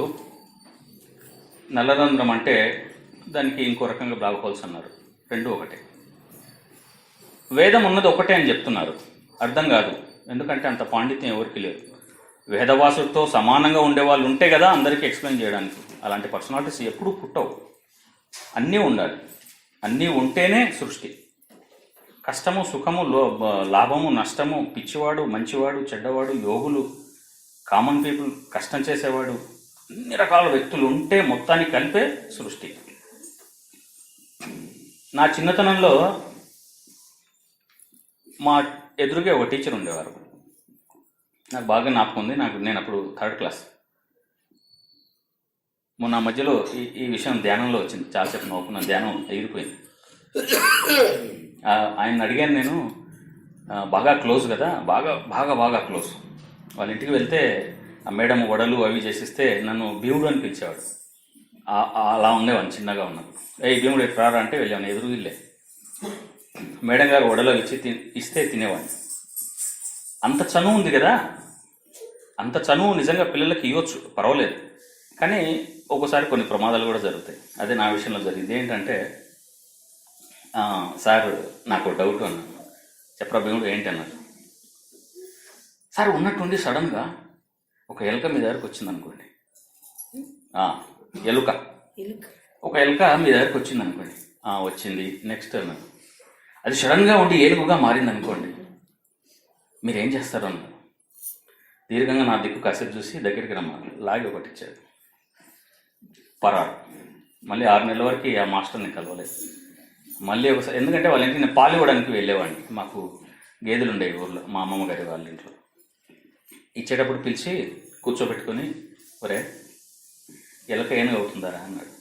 నల్లరంధ్రం అంటే దానికి ఇంకో రకంగా బ్లాక్ హోల్స్ అన్నారు. రెండు ఒకటే. వేదం ఉన్నది ఒకటే అని చెప్తున్నారు. అర్థం కాదు, ఎందుకంటే అంత పాండిత్యం ఎవరికి లేదు. వేదవాసులతో సమానంగా ఉండేవాళ్ళు ఉంటే కదా అందరికీ ఎక్స్ప్లెయిన్ చేయడానికి. అలాంటి పర్సనాలిటీస్ ఎప్పుడూ పుట్టవు. అన్నీ ఉండాలి, అన్నీ ఉంటేనే సృష్టి. కష్టము, సుఖము, లాభము, నష్టము, పిచ్చివాడు, మంచివాడు, చెడ్డవాడు, యోగులు, కామన్ పీపుల్, కష్టం చేసేవాడు, అన్ని రకాల వ్యక్తులు ఉంటే మొత్తానికి కలిపే సృష్టి. నా చిన్నతనంలో మా ఎదురుగే ఒక టీచర్ ఉండేవారు. నాకు బాగా జ్ఞాపకం ఉంది. నేను అప్పుడు 3rd క్లాస్. మొన్న మధ్యలో ఈ విషయం ధ్యానంలో వచ్చింది. చాలాసేపు నవ్వుకున్న, ధ్యానం ఎగిరిపోయింది. ఆయన అడిగాను నేను, బాగా క్లోజ్ కదా, బాగా బాగా బాగా క్లోజ్. వాళ్ళ ఇంటికి వెళ్తే ఆ మేడం వడలు అవి చేసిస్తే నన్ను భీముడు అని పిలిచేవాడు. అలా ఉండేవాడిని చిన్నగా ఉన్నప్పుడు. భీముడు ఎట్లా రా అంటే వెళ్ళాను, ఎదురు ఇల్లే. మేడం గారు వడలు ఇస్తే తినేవాడిని. అంత చనువు ఉంది కదా, అంత చనువు నిజంగా పిల్లలకి ఇవ్వచ్చు, పర్వాలేదు. కానీ ఒక్కోసారి కొన్ని ప్రమాదాలు కూడా జరుగుతాయి. అదే నా విషయంలో జరిగింది. ఏంటంటే, సార్ నాకు డౌట్ అన్నాను. చెప్పరా భీముడు ఏంటి అన్నారు. సార్ ఉన్నట్టుండి సడన్గా ఒక ఎలుక మీ దగ్గరకు వచ్చింది అనుకోండి. ఒక ఎలుక మీ దగ్గరకు వచ్చింది అనుకోండి. వచ్చింది, నెక్స్ట్ అన్నారు. అది సడన్గా ఉండి ఏనుగుగా మారింది అనుకోండి, మీరేం చేస్తారు అన్నారు. దీర్ఘంగా నా దిక్కు కాసేపు చూసి దగ్గరికి రమ్మన్నారు. లాగి ఒకటి ఇచ్చాడు, పరాడు. మళ్ళీ 6 నెలల వరకు ఆ మాస్టర్ని కలవలేదు. మళ్ళీ ఒకసారి, ఎందుకంటే వాళ్ళ ఇంటికి నేను పాలు ఇవ్వడానికి వెళ్ళేవాడిని. మాకు గేదెలు ఉండేవి ఊళ్ళో, మా అమ్మమ్మ గారి వాళ్ళ ఇంట్లో. ఇచ్చేటప్పుడు పిలిచి కూర్చోబెట్టుకొని, ఒరే ఎలక ఏనుగు అవుతుందారా అన్నాడు.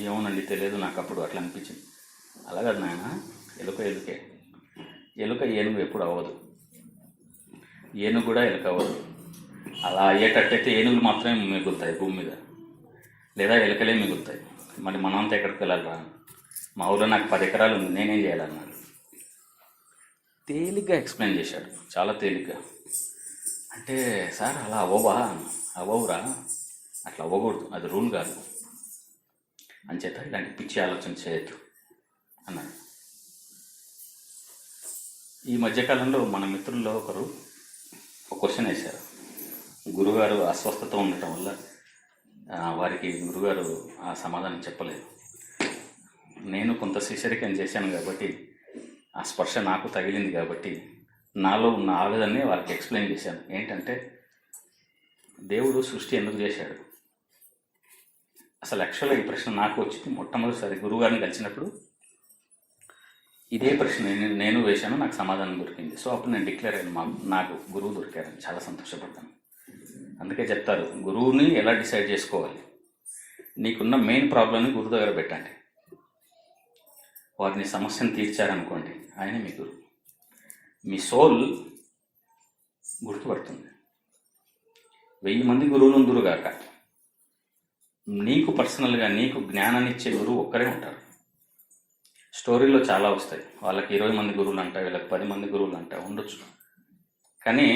ఏమోనండి తెలియదు, నాకు అప్పుడు అట్లా అనిపించింది. అలాగే నాయన, ఎలుకే, ఎలుక ఏనుగు ఎప్పుడు అవ్వదు, ఏనుగు కూడా ఎలుక అవ్వదు. అలా అయ్యేటట్టయితే ఏనుగులు మాత్రమే మిగులుతాయి భూమి మీద, లేదా ఎలుకలే మిగులుతాయి. మరి మనంతా ఎక్కడికి వెళ్ళాలి? మా ఊళ్ళో నాకు 10 ఎకరాలు ఉంది, నేనేం చేయాలన్నాడు. తేలిగ్గా ఎక్స్ప్లెయిన్ చేశాడు, చాలా తేలిగ్గా. అంటే సార్ అలా అవ్వవురా, అట్లా అవ్వకూడదు, అది రూల్ కాదు, అంచేత ఇలాంటి పిచ్చి ఆలోచన చేయొద్దు అన్నాడు. ఈ మధ్యకాలంలో మన మిత్రుల్లో ఒకరు ఒక క్వశ్చన్ వేశారు. గురుగారు అస్వస్థత ఉండటం వల్ల వారికి గురుగారు ఆ సమాధానం చెప్పలేదు. నేను కొంత శిష్యరికం చేశాను కాబట్టి ఆ స్పర్శ నాకు తగిలింది కాబట్టి నాలో ఉన్న ఆవేదనని వాళ్ళకి ఎక్స్ప్లెయిన్ చేశాను. ఏంటంటే, దేవుడు సృష్టి ఎందుకు చేశాడు? అసలు యాక్చువల్గా ఈ ప్రశ్న నాకు వచ్చింది మొట్టమొదటిసారి గురువుగారిని కలిసినప్పుడు. ఇదే ప్రశ్న నేను వేశాను, నాకు సమాధానం దొరికింది. సో అప్పుడు నేను డిక్లేర్ అయ్యాను, నాకు గురువు దొరికారని చాలా సంతోషపడ్డాను. అందుకే చెప్తారు, గురువుని ఎలా డిసైడ్ చేసుకోవాలి. నీకున్న మెయిన్ ప్రాబ్లమ్ని గురువు దగ్గర పెట్టండి, వారిని సమస్యను తీర్చారనుకోండి, ఆయన మీ గురువు. మీ సోల్ గుర్తుపడుతుంది. 1000 మంది గురువులు ఉందురుగాక, నీకు పర్సనల్గా నీకు జ్ఞానాన్ని ఇచ్చే గురువు ఒక్కరే ఉంటారు. స్టోరీలో చాలా వస్తాయి, వాళ్ళకి 20 మంది గురువులు అంట, వీళ్ళకి 10 మంది గురువులు అంట ఉండొచ్చు. కానీ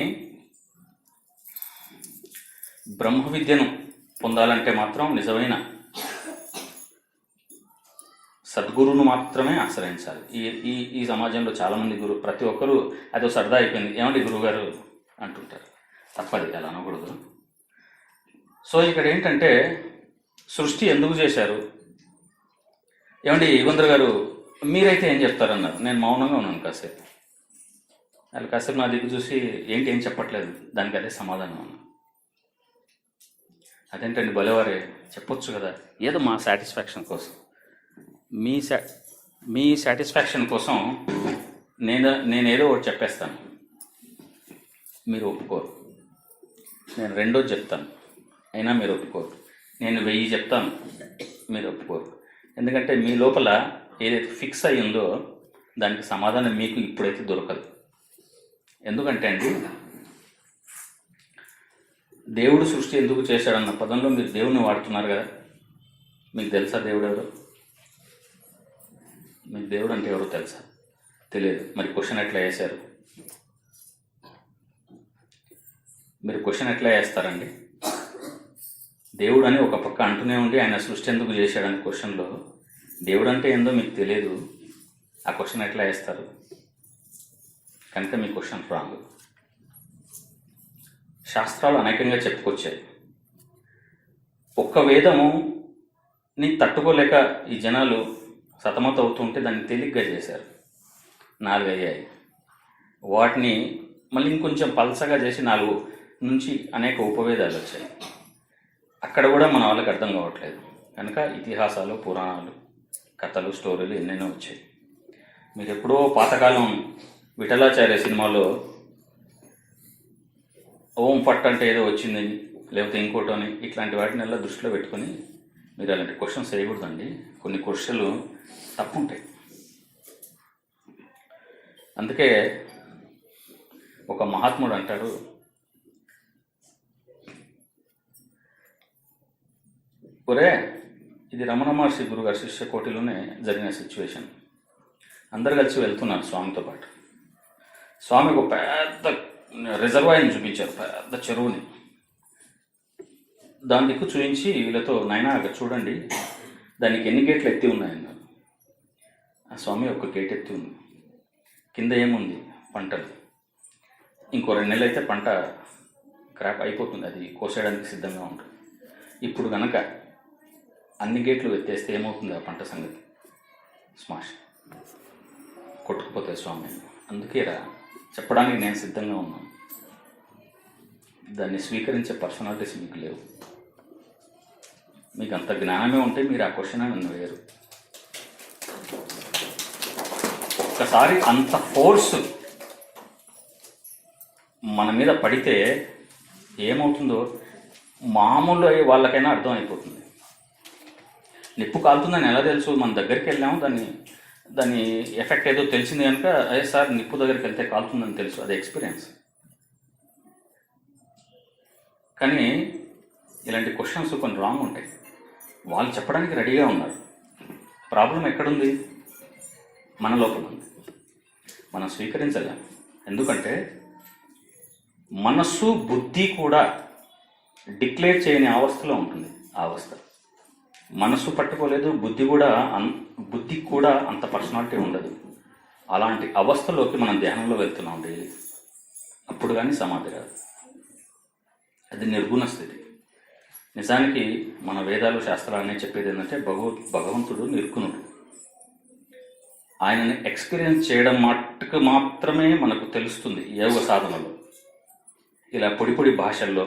బ్రహ్మ విద్యను పొందాలంటే మాత్రం నిజమైన సద్గురువును మాత్రమే ఆశ్రయించాలి. ఈ సమాజంలో చాలామంది ప్రతి ఒక్కరూ అదో సరదా అయిపోయింది, ఏమండి గురువుగారు అంటుంటారు. తప్పది, అలా అనకూడదు. సో ఇక్కడ ఏంటంటే, సృష్టి ఎందుకు చేశారు? ఏమండి యుగంధర్ గారు మీరైతే ఏం చెప్తారన్నారు. నేను మౌనంగా ఉన్నాను కాసేపు. వాళ్ళు కాసేపు నా దిక్కు చూసి ఏం చెప్పట్లేదు, దానికి అదే సమాధానం అన్నా. అదేంటండి భలేవారే, చెప్పొచ్చు కదా. ఏదో మా సాటిస్ఫాక్షన్ కోసం, మీ సాటిస్ఫాక్షన్ కోసం నేనేదో ఒకటి చెప్పేస్తాను, మీరు ఒప్పుకోరు. నేను 2వ చెప్తాను, అయినా మీరు ఒప్పుకోరు. నేను 1000 చెప్తాను, మీరు ఒప్పుకోరు. ఎందుకంటే మీ లోపల ఏదైతే ఫిక్స్ అయి ఉందో దానికి సమాధానం మీకు ఇప్పుడైతే దొరకదు. ఎందుకంటే అండి, దేవుడు సృష్టి ఎందుకు చేశాడన్న పదంలో మీరు దేవుడిని వాడుతున్నారు కదా. మీకు తెలుసా దేవుడు ఎవరు? మీకు దేవుడు అంటే ఎవరో తెలుసా? తెలియదు. మరి క్వశ్చన్ ఎట్లా వేశారు? మీరు క్వశ్చన్ ఎట్లా వేస్తారండి? దేవుడు అని ఒక పక్క అంటూనే ఉండి ఆయన సృష్టి ఎందుకు చేశాడని క్వశ్చన్లో దేవుడు అంటే ఏందో మీకు తెలియదు, ఆ క్వశ్చన్ ఎట్లా వేస్తారు? కనుక మీ క్వశ్చన్ రాంగ్. శాస్త్రాలు అనేకంగా చెప్పుకొచ్చాయి. ఒక్క వేదముని తట్టుకోలేక ఈ జనాలు సతమత అవుతుంటే దాన్ని తేలిగ్గా చేశారు, 4 అయ్యాయి. వాటిని మళ్ళీ ఇంకొంచెం పల్సగా చేసి 4 నుంచి అనేక ఉపవేదాలు వచ్చాయి. అక్కడ కూడా మన వాళ్ళకి అర్థం కావట్లేదు. కనుక ఇతిహాసాలు, పురాణాలు, కథలు, స్టోరీలు ఎన్నెన్నో వచ్చాయి. మీరు ఎప్పుడో పాతకాలం విఠలాచార్య సినిమాలో ఓం పట్టు అంటే ఏదో వచ్చిందని, లేకపోతే ఇంకోటని, ఇట్లాంటి వాటిని ఎలా దృష్టిలో పెట్టుకొని మీరు అలాంటి క్వశ్చన్స్ వేయకూడదండి. కొన్ని క్వశ్చన్లు తప్పు ఉంటాయి. అందుకే ఒక మహాత్ముడు అంటాడు, ఒరే, ఇది రమణ మహర్షి గురుగారి శిష్య కోటిలోనే జరిగిన సిచ్యువేషన్. అందరు కలిసి వెళ్తున్నారు స్వామితో పాటు. స్వామి ఒక పెద్ద రిజర్వాయర్ని చూపించారు, పెద్ద చెరువుని. దాని దిక్కు చూపించి వీళ్ళతో, నాయనా అక్కడ చూడండి, దానికి ఎన్ని గేట్లు ఎత్తి ఉన్నాయన్నారు. ఆ స్వామి ఒక గేట్ ఎత్తి ఉంది, కింద ఏముంది? పంటలు. ఇంకో 2 నెలలు అయితే పంట క్రాప్ అయిపోతుంది, అది కోసేయడానికి సిద్ధంగా ఉంటుంది. ఇప్పుడు కనుక అన్ని గేట్లు ఎత్తేస్తే ఏమవుతుంది ఆ పంట సంగతి? స్మాష్, కొట్టుకుపోతాయి స్వామి. అందుకే చెప్పడానికి నేను సిద్ధంగా ఉన్నాను. దాన్ని స్వీకరించే పర్సనాలిటీస్ మీకు లేవు. మీకు అంత జ్ఞానమే ఉంటే మీరు ఆ క్వశ్చన్ నన్ను వేయరు. ఒక్కసారి అంత ఫోర్స్ మన మీద పడితే ఏమవుతుందో మామూలు వాళ్ళకైనా అర్థం అయిపోతుంది. నిప్పు కాలుతుందని ఎలా తెలుసు? మన దగ్గరికి వెళ్ళాము, దాని ఎఫెక్ట్ ఏదో తెలిసింది కనుక అదే సార్ నిప్పు దగ్గరికి వెళ్తే కాలుతుందని తెలుసు, అది ఎక్స్పీరియన్స్. కానీ ఇలాంటి క్వశ్చన్స్ కొన్ని రాంగ్ ఉంటాయి. వాళ్ళు చెప్పడానికి రెడీగా ఉన్నారు. ప్రాబ్లం ఎక్కడుంది? మన లోపల ఉంది. మనం స్వీకరించలేము. ఎందుకంటే మనస్సు బుద్ధి కూడా డిక్లేర్ చేయని అవస్థలో ఉంటుంది. ఆ అవస్థ మనస్సు పట్టుకోలేదు, బుద్ధికి కూడా అంత పర్సనాలిటీ ఉండదు. అలాంటి అవస్థలోకి మనం ధ్యానంలో వెళ్తున్నాం డైలీ. అప్పుడు కానీ సమాధి రాదు. అది నిర్గుణ స్థితి. నిజానికి మన వేదాలు శాస్త్రాలనే చెప్పేది ఏంటంటే భగవంతుడు నిర్గుణుడు. ఆయనని ఎక్స్పీరియన్స్ చేయడం మట్టుకు మాత్రమే మనకు తెలుస్తుంది యోగ సాధనలో. ఇలా పొడి భాషల్లో,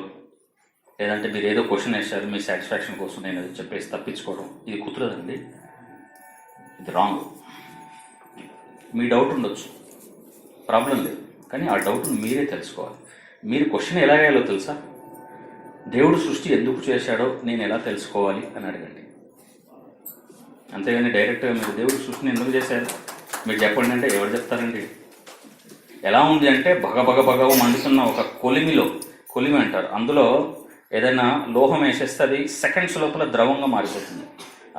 లేదంటే మీరు ఏదో క్వశ్చన్ వేశారు మీ సాటిస్ఫాక్షన్ కోసం నేను అది చెప్పేసి తప్పించుకోవడం, ఇది కుదరదండి. ఇది రాంగ్. మీ డౌట్ ఉండొచ్చు, ప్రాబ్లం లేదు. కానీ ఆ డౌట్ను మీరే తెలుసుకోవాలి. మీరు క్వశ్చన్ ఎలా వేయాలో తెలుసా? దేవుడు సృష్టి ఎందుకు చేశాడో నేను ఎలా తెలుసుకోవాలి అని అడగండి. అంతేగాని డైరెక్ట్గా మీరు దేవుడు సృష్టిని ఎందుకు చేశారు మీరు చెప్పండి అంటే ఎవరు చెప్తారండి? ఎలా ఉంది అంటే భగ మండుతున్న ఒక కొలిమి అంటారు, అందులో ఏదైనా లోహం వేసేస్తే అది సెకండ్స్ లోపల ద్రవంగా మారిపోతుంది.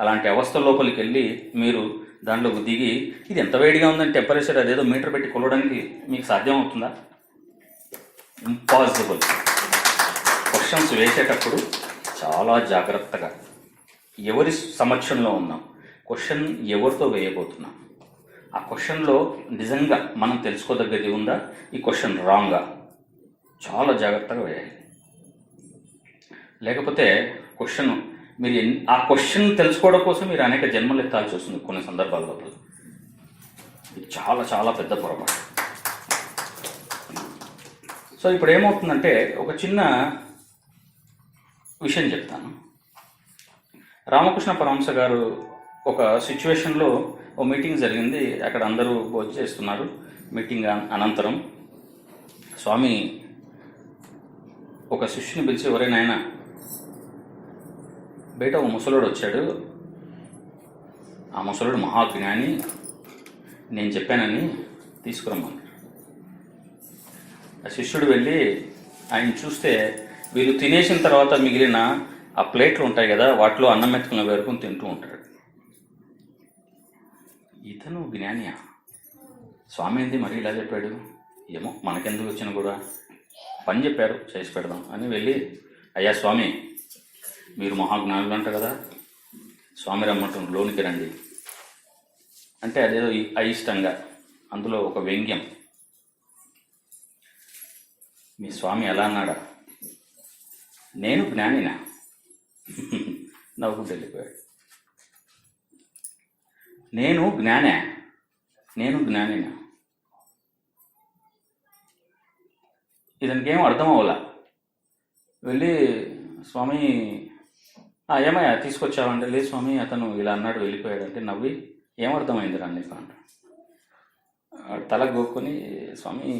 అలాంటి అవస్థ లోపలికి వెళ్ళి మీరు దాంట్లోకి దిగి ఇది ఎంత వేడిగా ఉందని టెంపరేచర్ అదేదో మీటర్ పెట్టి కొలవడానికి మీకు సాధ్యం అవుతుందా? ఇంపాసిబుల్. క్వశ్చన్స్ వేసేటప్పుడు చాలా జాగ్రత్తగా, ఎవరి సమక్షంలో ఉన్నాం, క్వశ్చన్ ఎవరితో వేయబోతున్నాం, ఆ క్వశ్చన్లో నిజంగా మనం తెలుసుకోదగ్గది ఉందా, ఈ క్వశ్చన్ రాంగా, చాలా జాగ్రత్తగా వేయాలి. లేకపోతే క్వశ్చన్ మీరు ఆ క్వశ్చన్ తెలుసుకోవడం కోసం మీరు అనేక జన్మలు ఎత్తాల్సి వస్తుంది కొన్ని సందర్భాల్లో. ఇది చాలా చాలా పెద్ద పొరపాటు. సో ఇప్పుడు ఏమవుతుందంటే ఒక చిన్న విషయం చెప్తాను. రామకృష్ణ పరమహంస గారు ఒక సిచ్యువేషన్లో ఓ మీటింగ్ జరిగింది. అక్కడ అందరూ భోజనం చేస్తున్నారు. మీటింగ్ అనంతరం స్వామి ఒక శిష్యుని పిలిచి, ఎవరే నాయనా, బయట ఒక ముసలోడు వచ్చాడు, ఆ ముసలోడు మహాజ్ఞాని, నేను చెప్పానని తీసుకురమ్మన్నాడు. ఆ శిష్యుడు వెళ్ళి ఆయన చూస్తే వీళ్ళు తినేసిన తర్వాత మిగిలిన ఆ ప్లేట్లు ఉంటాయి కదా, వాటిలో అన్నం మెతుకులను వేరుకొని తింటూ ఉంటాడు. ఇతను జ్ఞానియా? స్వామి ఏంది మరి ఇలా చెప్పాడు? ఏమో మనకెందుకు వచ్చిన కూడా పని చెప్పారు, చేసి పెడదాం అని వెళ్ళి, అయ్యా స్వామి మీరు మహాజ్ఞానులు అంట కదా, స్వామి రమ్మంటారు లోనికి రండి అంటే అదేదో అయిష్టంగా, అందులో ఒక వ్యంగ్యం. మీ స్వామి ఎలా అన్నాడా? నేను జ్ఞానినా? నవ్వుకుంటూ వెళ్ళిపోయాడు. నేను జ్ఞానినా? ఇతనికి ఏం అర్థం అవ్వాల. వెళ్ళి స్వామి ఏమయ్యా తీసుకొచ్చావంటే, లేదు స్వామి అతను ఇలా అన్నాడు వెళ్ళిపోయాడు అంటే, నవ్వి ఏమర్థమైంది రా నీకు అంట. తల గోక్కుని, స్వామి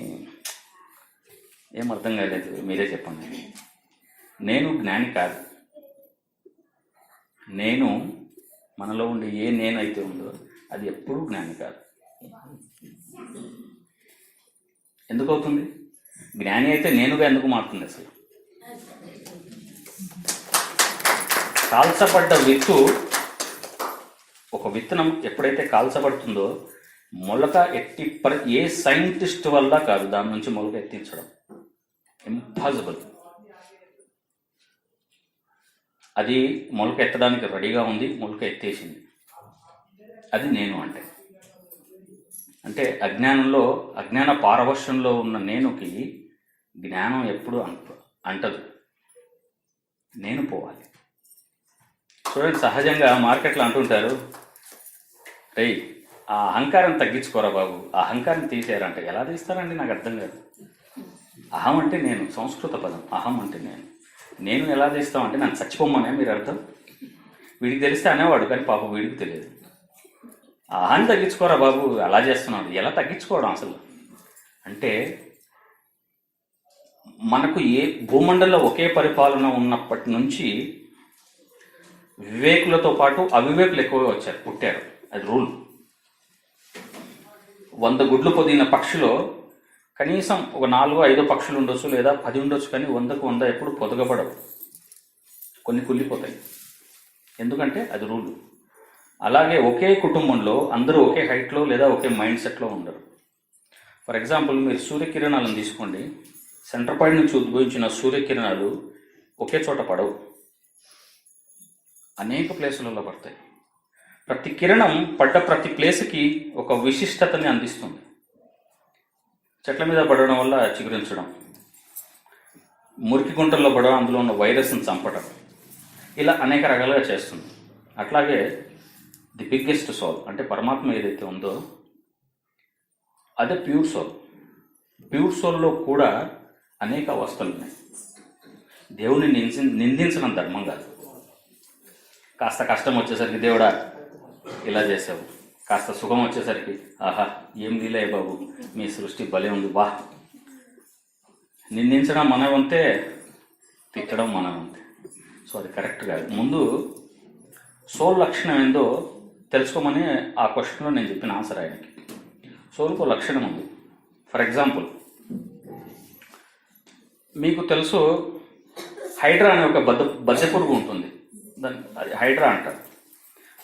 ఏం అర్థం కాలేదు, మీరే చెప్పండి. నేను జ్ఞాని కాదు. నేను మనలో ఉండే ఏ నేనైతే ఉందో అది ఎప్పుడూ జ్ఞాని కాదు. ఎందుకు అవుతుంది? జ్ఞాని అయితే నేనుగా ఎందుకు మారుతుంది? అసలు కాల్చబడ్డ విత్తు, ఒక విత్తనం ఎప్పుడైతే కాల్చబడుతుందో మొలక ఏ సైంటిస్ట్ వల్ల కాదు దాని నుంచి మొలక ఎత్తించడం. ఇంపాసిబుల్. అది మొలక ఎత్తడానికి రెడీగా ఉంది, మొలక ఎత్తేసింది. అది నేను అంటే అజ్ఞాన పారవశ్యంలో ఉన్న నేనుకి జ్ఞానం ఎప్పుడు అంటదు. నేను పోవాలి. చూడండి, సహజంగా మార్కెట్లో అంటుంటారు, రే ఆ అహంకారం తగ్గించుకోరా బాబు, ఆ అహంకారం తీసేయారంట. ఎలా తీస్తారండి? నాకు అర్థం కాదు. అహం అంటే నేను, సంస్కృత పదం. అహం అంటే నేను ఎలా తీస్తామంటే నన్ను చచ్చిపోమ్మనే మీరు అర్థం. వీడికి తెలిస్తే అనేవాడు, కానీ పాపం వీడికి తెలియదు. అహం తగ్గించుకోరా బాబు, అలా చేస్తున్నాడు. ఎలా తగ్గించుకోవడం అసలు అంటే, మనకు భూమండలంలో ఒకే పరిపాలన ఉన్నప్పటి నుంచి వివేకులతో పాటు అవివేకులు ఎక్కువగా వచ్చారు, పుట్టారు. అది రూల్. 100 గుడ్లు పొదిగిన పక్షిలో కనీసం ఒక 4-5 పక్షులు ఉండొచ్చు, లేదా 10 ఉండొచ్చు, కానీ 100కు 100 ఎప్పుడు పొదగబడవు. కొన్ని కుళ్ళిపోతాయి. ఎందుకంటే అది రూల్. అలాగే ఒకే కుటుంబంలో అందరూ ఒకే హైట్లో లేదా ఒకే మైండ్ సెట్లో ఉండరు. ఫర్ ఎగ్జాంపుల్, మీరు సూర్యకిరణాలను తీసుకోండి. సెంటర్ పాయింట్ నుంచి ఉద్భవించిన సూర్యకిరణాలు ఒకే చోట పడవు, అనేక ప్లేసులలో పడతాయి. ప్రతి కిరణం పడ్డ ప్రతి ప్లేస్కి ఒక విశిష్టతని అందిస్తుంది. చెట్ల మీద పడడం వల్ల చిగురించడం, మురికి గుంటల్లో పడడం, అందులో ఉన్న వైరస్ని చంపడం, ఇలా అనేక రకాలుగా చేస్తుంది. అట్లాగే ది బిగ్గెస్ట్ సోల్ అంటే పరమాత్మ ఏదైతే ఉందో అదే ప్యూర్ సోల్. ప్యూర్ సోల్లో కూడా అనేక అవస్థలు ఉన్నాయి. దేవుని నిందించడం ధర్మం కాదు. కాస్త కష్టం వచ్చేసరికి దేవుడా ఇలా చేసావు, కాస్త సుఖం వచ్చేసరికి ఆహా ఏం లీలే బాబు, మీ సృష్టి భలే ఉంది బా. నిందించడం మన వంతే, తిట్టడం మన వంతే. సో అది కరెక్ట్ కాదు. ముందు సోల్ లక్షణం ఏందో తెలుసుకోమని ఆ క్వశ్చన్లో నేను చెప్పిన ఆన్సర్ ఆయనకి. సోల్కు లక్షణం ఉంది. ఫర్ ఎగ్జాంపుల్, మీకు తెలుసు హైడ్రా అనే ఒక బద్దె పురుగు ఉంటుంది, దాన్ని అది హైడ్రా అంటారు.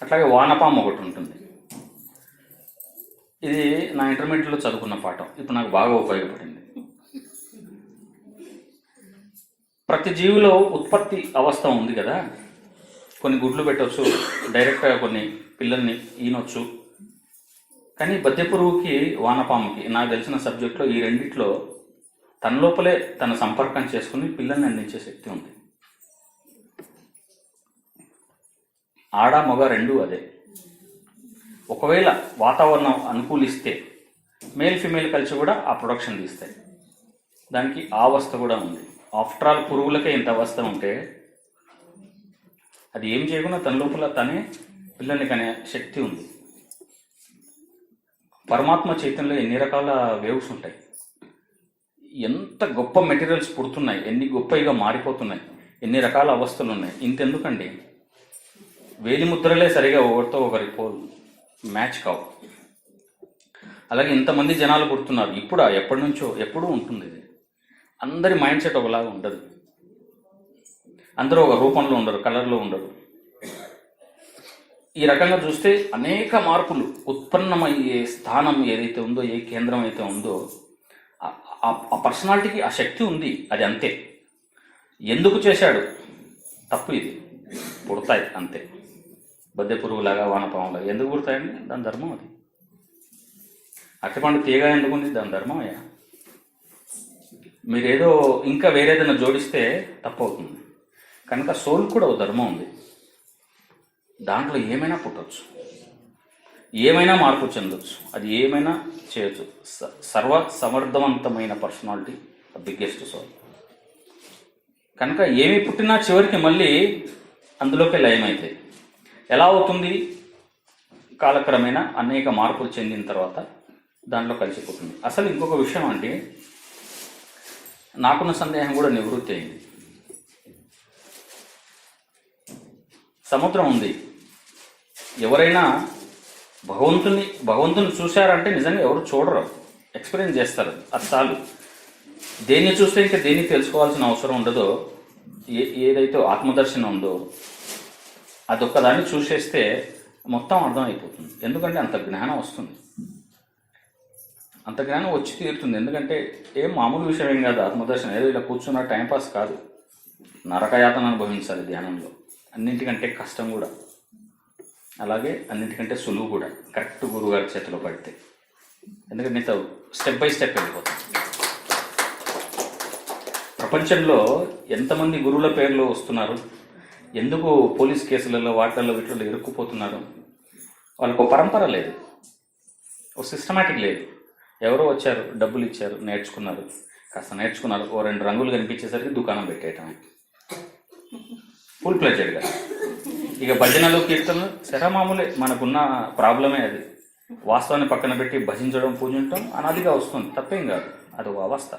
అట్లాగే వానపాము ఒకటి ఉంటుంది. ఇది నా ఇంటర్మీడియట్లో చదువుకున్న పాఠం, ఇప్పుడు నాకు బాగా ఉపయోగపడింది. ప్రతి జీవిలో ఉత్పత్తి అవస్థ ఉంది కదా. కొన్ని గుడ్లు పెట్టవచ్చు, డైరెక్ట్గా కొన్ని పిల్లల్ని ఈనొచ్చు. కానీ బద్దె పురుగుకి, వానపాముకి నాకు తెలిసిన సబ్జెక్ట్లో ఈ రెండిట్లో తన లోపలే తన సంపర్కం చేసుకుని పిల్లల్ని అందించే శక్తి ఉంది. ఆడ మగ రెండూ అదే. ఒకవేళ వాతావరణం అనుకూలిస్తే మేల్ ఫిమేల్ కలిసి కూడా ఆ ప్రొడక్షన్ తీస్తాయి. దానికి ఆ అవస్థ కూడా ఉంది. ఆఫ్టర్ ఆల్ పురుగులకే ఇంత అవస్థ ఉంటే అది ఏం చేయకుండా తన లోపల తనే పిల్లల్ని కనే శక్తి ఉంది. పరమాత్మ చైతన్యంలో ఎన్ని రకాల వేవ్స్ ఉంటాయి, ఎంత గొప్ప మెటీరియల్స్ పుడుతున్నాయి, ఎన్ని గొప్పగా మారిపోతున్నాయి, ఎన్ని రకాల అవస్థలు ఉన్నాయి. ఇంతెందుకండి, వేలి ముద్రలే సరిగా ఒకరితో ఒకరికి మ్యాచ్ కావు. అలాగే ఇంతమంది జనాలు పుడుతున్నారు ఇప్పుడు, ఎప్పటి నుంచో ఎప్పుడూ ఉంటుంది. ఇది అందరి మైండ్ సెట్ ఒకలాగా ఉండదు. అందరూ ఒక రూపంలో ఉండరు, కలర్లో ఉండరు. ఈ రకంగా చూస్తే అనేక మార్పులు ఉత్పన్నమయ్యే స్థానం ఏదైతే ఉందో, ఏ కేంద్రం అయితే ఉందో, ఆ పర్సనాలిటీకి ఆ శక్తి ఉంది. అది అంతే. ఎందుకు చేశాడు తప్పు, ఇది పుడతాయి అంతే. బద్దె పురుగులాగా, వానపాములాగా ఎందుకు పుడతాయండి? దాని ధర్మం అది. అరటిపండు తీయగా ఎందుకుంది? దాని ధర్మం అయ్యా. మీరేదో ఇంకా వేరేదైనా జోడిస్తే తప్పు అవుతుంది. కనుక సోల్ కూడా ఒక ధర్మం ఉంది. దాంట్లో ఏమైనా పుట్టవచ్చు, ఏమైనా మార్పు చెందవచ్చు, అది ఏమైనా చేయొచ్చు. సర్వ సమర్థవంతమైన పర్సనాలిటీ బిగ్గెస్ట్ సోల్. కనుక ఏమి పుట్టినా చివరికి మళ్ళీ అందులోకి లయమవుతాయి. ఎలా అవుతుంది? కాలక్రమేణా అనేక మార్పులు చెందిన తర్వాత దాంట్లో కలిసిపోతుంది. అసలు ఇంకొక విషయం అంటే, నాకున్న సందేహం కూడా నివృత్తి అయింది. సముద్రం ఉంది. ఎవరైనా భగవంతుని చూశారంటే నిజంగా ఎవరు చూడరు, ఎక్స్పీరియన్స్ చేస్తారు, అది చాలు. దేన్ని చూస్తే ఇంకా దేన్ని తెలుసుకోవాల్సిన అవసరం ఉండదో, ఏదైతే ఆత్మదర్శనం ఉందో అదొక్కదాన్ని చూసేస్తే మొత్తం అర్థమైపోతుంది. ఎందుకంటే అంత జ్ఞానం వస్తుంది, అంత జ్ఞానం వచ్చి తీరుతుంది. ఎందుకంటే ఏం మామూలు విషయం ఏం కాదు ఆత్మదర్శనం. ఏదో ఇలా కూర్చున్న టైంపాస్ కాదు, నరకయాతన అనుభవించాలి ధ్యానంలో. అన్నింటికంటే కష్టం కూడా, అలాగే అన్నింటికంటే సులువు కూడా, కరెక్ట్ గురువుగారి చేతిలో పడితే. ఎందుకంటే నీతో స్టెప్ బై స్టెప్ వెళ్ళిపోతాం. ప్రపంచంలో ఎంతమంది గురువుల పేర్లు వస్తున్నారు, ఎందుకు పోలీస్ కేసులలో వాటిల్లో వీటిల్లో ఇరుక్కుపోతున్నారు? వాళ్ళకు పరంపర లేదు, ఓ సిస్టమేటిక్ లేదు. ఎవరో వచ్చారు, డబ్బులు ఇచ్చారు, నేర్చుకున్నారు, కాస్త నేర్చుకున్నారు, ఓ 2 రంగులు కనిపించేసరికి దుకాణం పెట్టేయటమే ఫుల్ ప్లెజర్గా. ఇక భజనలు, కీర్తనలు శరమామూలే. మనకున్న ప్రాబ్లమే అది. వాస్తవాన్ని పక్కన పెట్టి భజించడం, పూజించడం అనాదిగా వస్తుంది, తప్పేం కాదు, అది ఒక అవస్థ.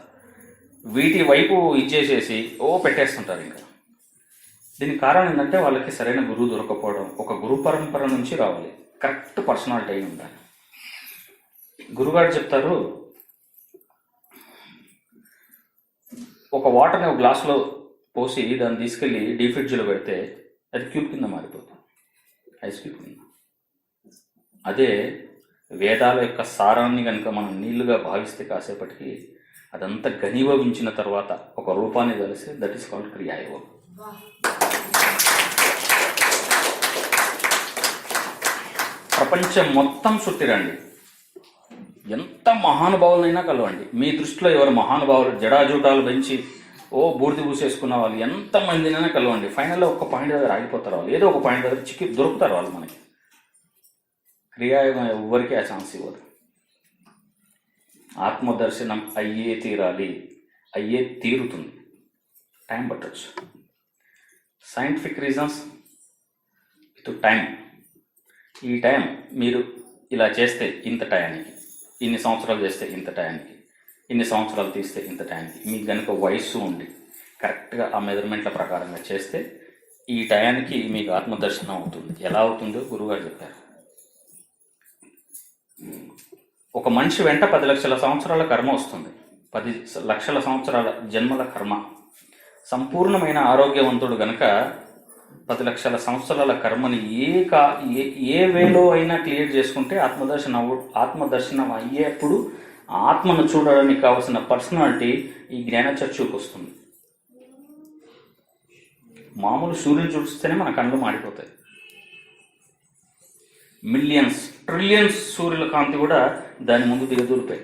వీటి వైపు ఇచ్చేసేసి ఓ పెట్టేస్తుంటారు. ఇంకా దీనికి కారణం ఏంటంటే వాళ్ళకి సరైన గురువు దొరకపోవడం. ఒక గురు పరంపర నుంచి రావాలి, కరెక్ట్ పర్సనాలిటీ అయి ఉండాలి. గురుగారు చెప్తారు, ఒక వాటర్ని ఒక గ్లాసులో పోసి దాన్ని తీసుకెళ్ళి డీప్ ఫ్రిడ్జ్లో పెడితే అది క్యూబ్ కింద మారిపోతుంది, ఐస్ క్యూబ్ కింద. అదే వేదాల యొక్క సారాన్ని కనుక మనం నీళ్లుగా భావిస్తే కాసేపటికి అదంతా ఘనీభవించిన తర్వాత ఒక రూపాన్ని కలిసి దట్ ఈస్ కాల్డ్ క్రియాయోగం. ప్రపంచం మొత్తం చుట్టిరండి, ఎంత మహానుభావులైనా కలవండి. మీ దృష్టిలో ఎవరు మహానుభావులు, జడాజూటాలు పెంచి బూడిది పూసేసుకున్న వాళ్ళు ఎంతమందినైనా కలవండి. ఫైనల్లో ఒక పాయింట్ దగ్గర ఆగిపోతారు వాళ్ళు, ఏదో ఒక పాయింట్ దగ్గర చిక్కి దొరుకుతారు వాళ్ళు మనకి. క్రియాయోగం ఎవ్వరికీ ఆ ఛాన్స్ ఇవ్వదు. ఆత్మదర్శనం అయ్యే తీరాలి, అయ్యే తీరుతుంది, టైం పట్టచ్చు. Scientific reasons with time. ఈ టైం మీరు ఇలా చేస్తే ఇంత టయానికి, ఇన్ని సంవత్సరాలు చేస్తే ఇంత టయానికి, ఇన్ని సంవత్సరాలు తీస్తే ఇంత టయానికి, మీకు కనుక వయస్సు ఉండి కరెక్ట్గా ఆ మెజర్మెంట్ల ప్రకారంగా చేస్తే ఈ టయానికి మీకు ఆత్మదర్శనం అవుతుంది. ఎలా అవుతుందో గురువుగారు చెప్పారు. ఒక మనిషి వెంట 10 లక్షల సంవత్సరాల కర్మ వస్తుంది, 10 లక్షల సంవత్సరాల జన్మల కర్మ. సంపూర్ణమైన ఆరోగ్యవంతుడు గనక 10 లక్షల సంవత్సరాల కర్మని ఏ వేలో అయినా క్లియర్ చేసుకుంటే ఆత్మదర్శనం అయ్యేప్పుడు ఆత్మను చూడడానికి కావలసిన పర్సనాలిటీ ఈ జ్ఞానచక్షుకు వస్తుంది. మామూలు సూర్యుని చూస్తేనే మన కళ్ళు మాడిపోతాయి. మిలియన్స్ ట్రిలియన్స్ సూర్యుల కాంతి కూడా దాని ముందు దిగదూరుతాయి.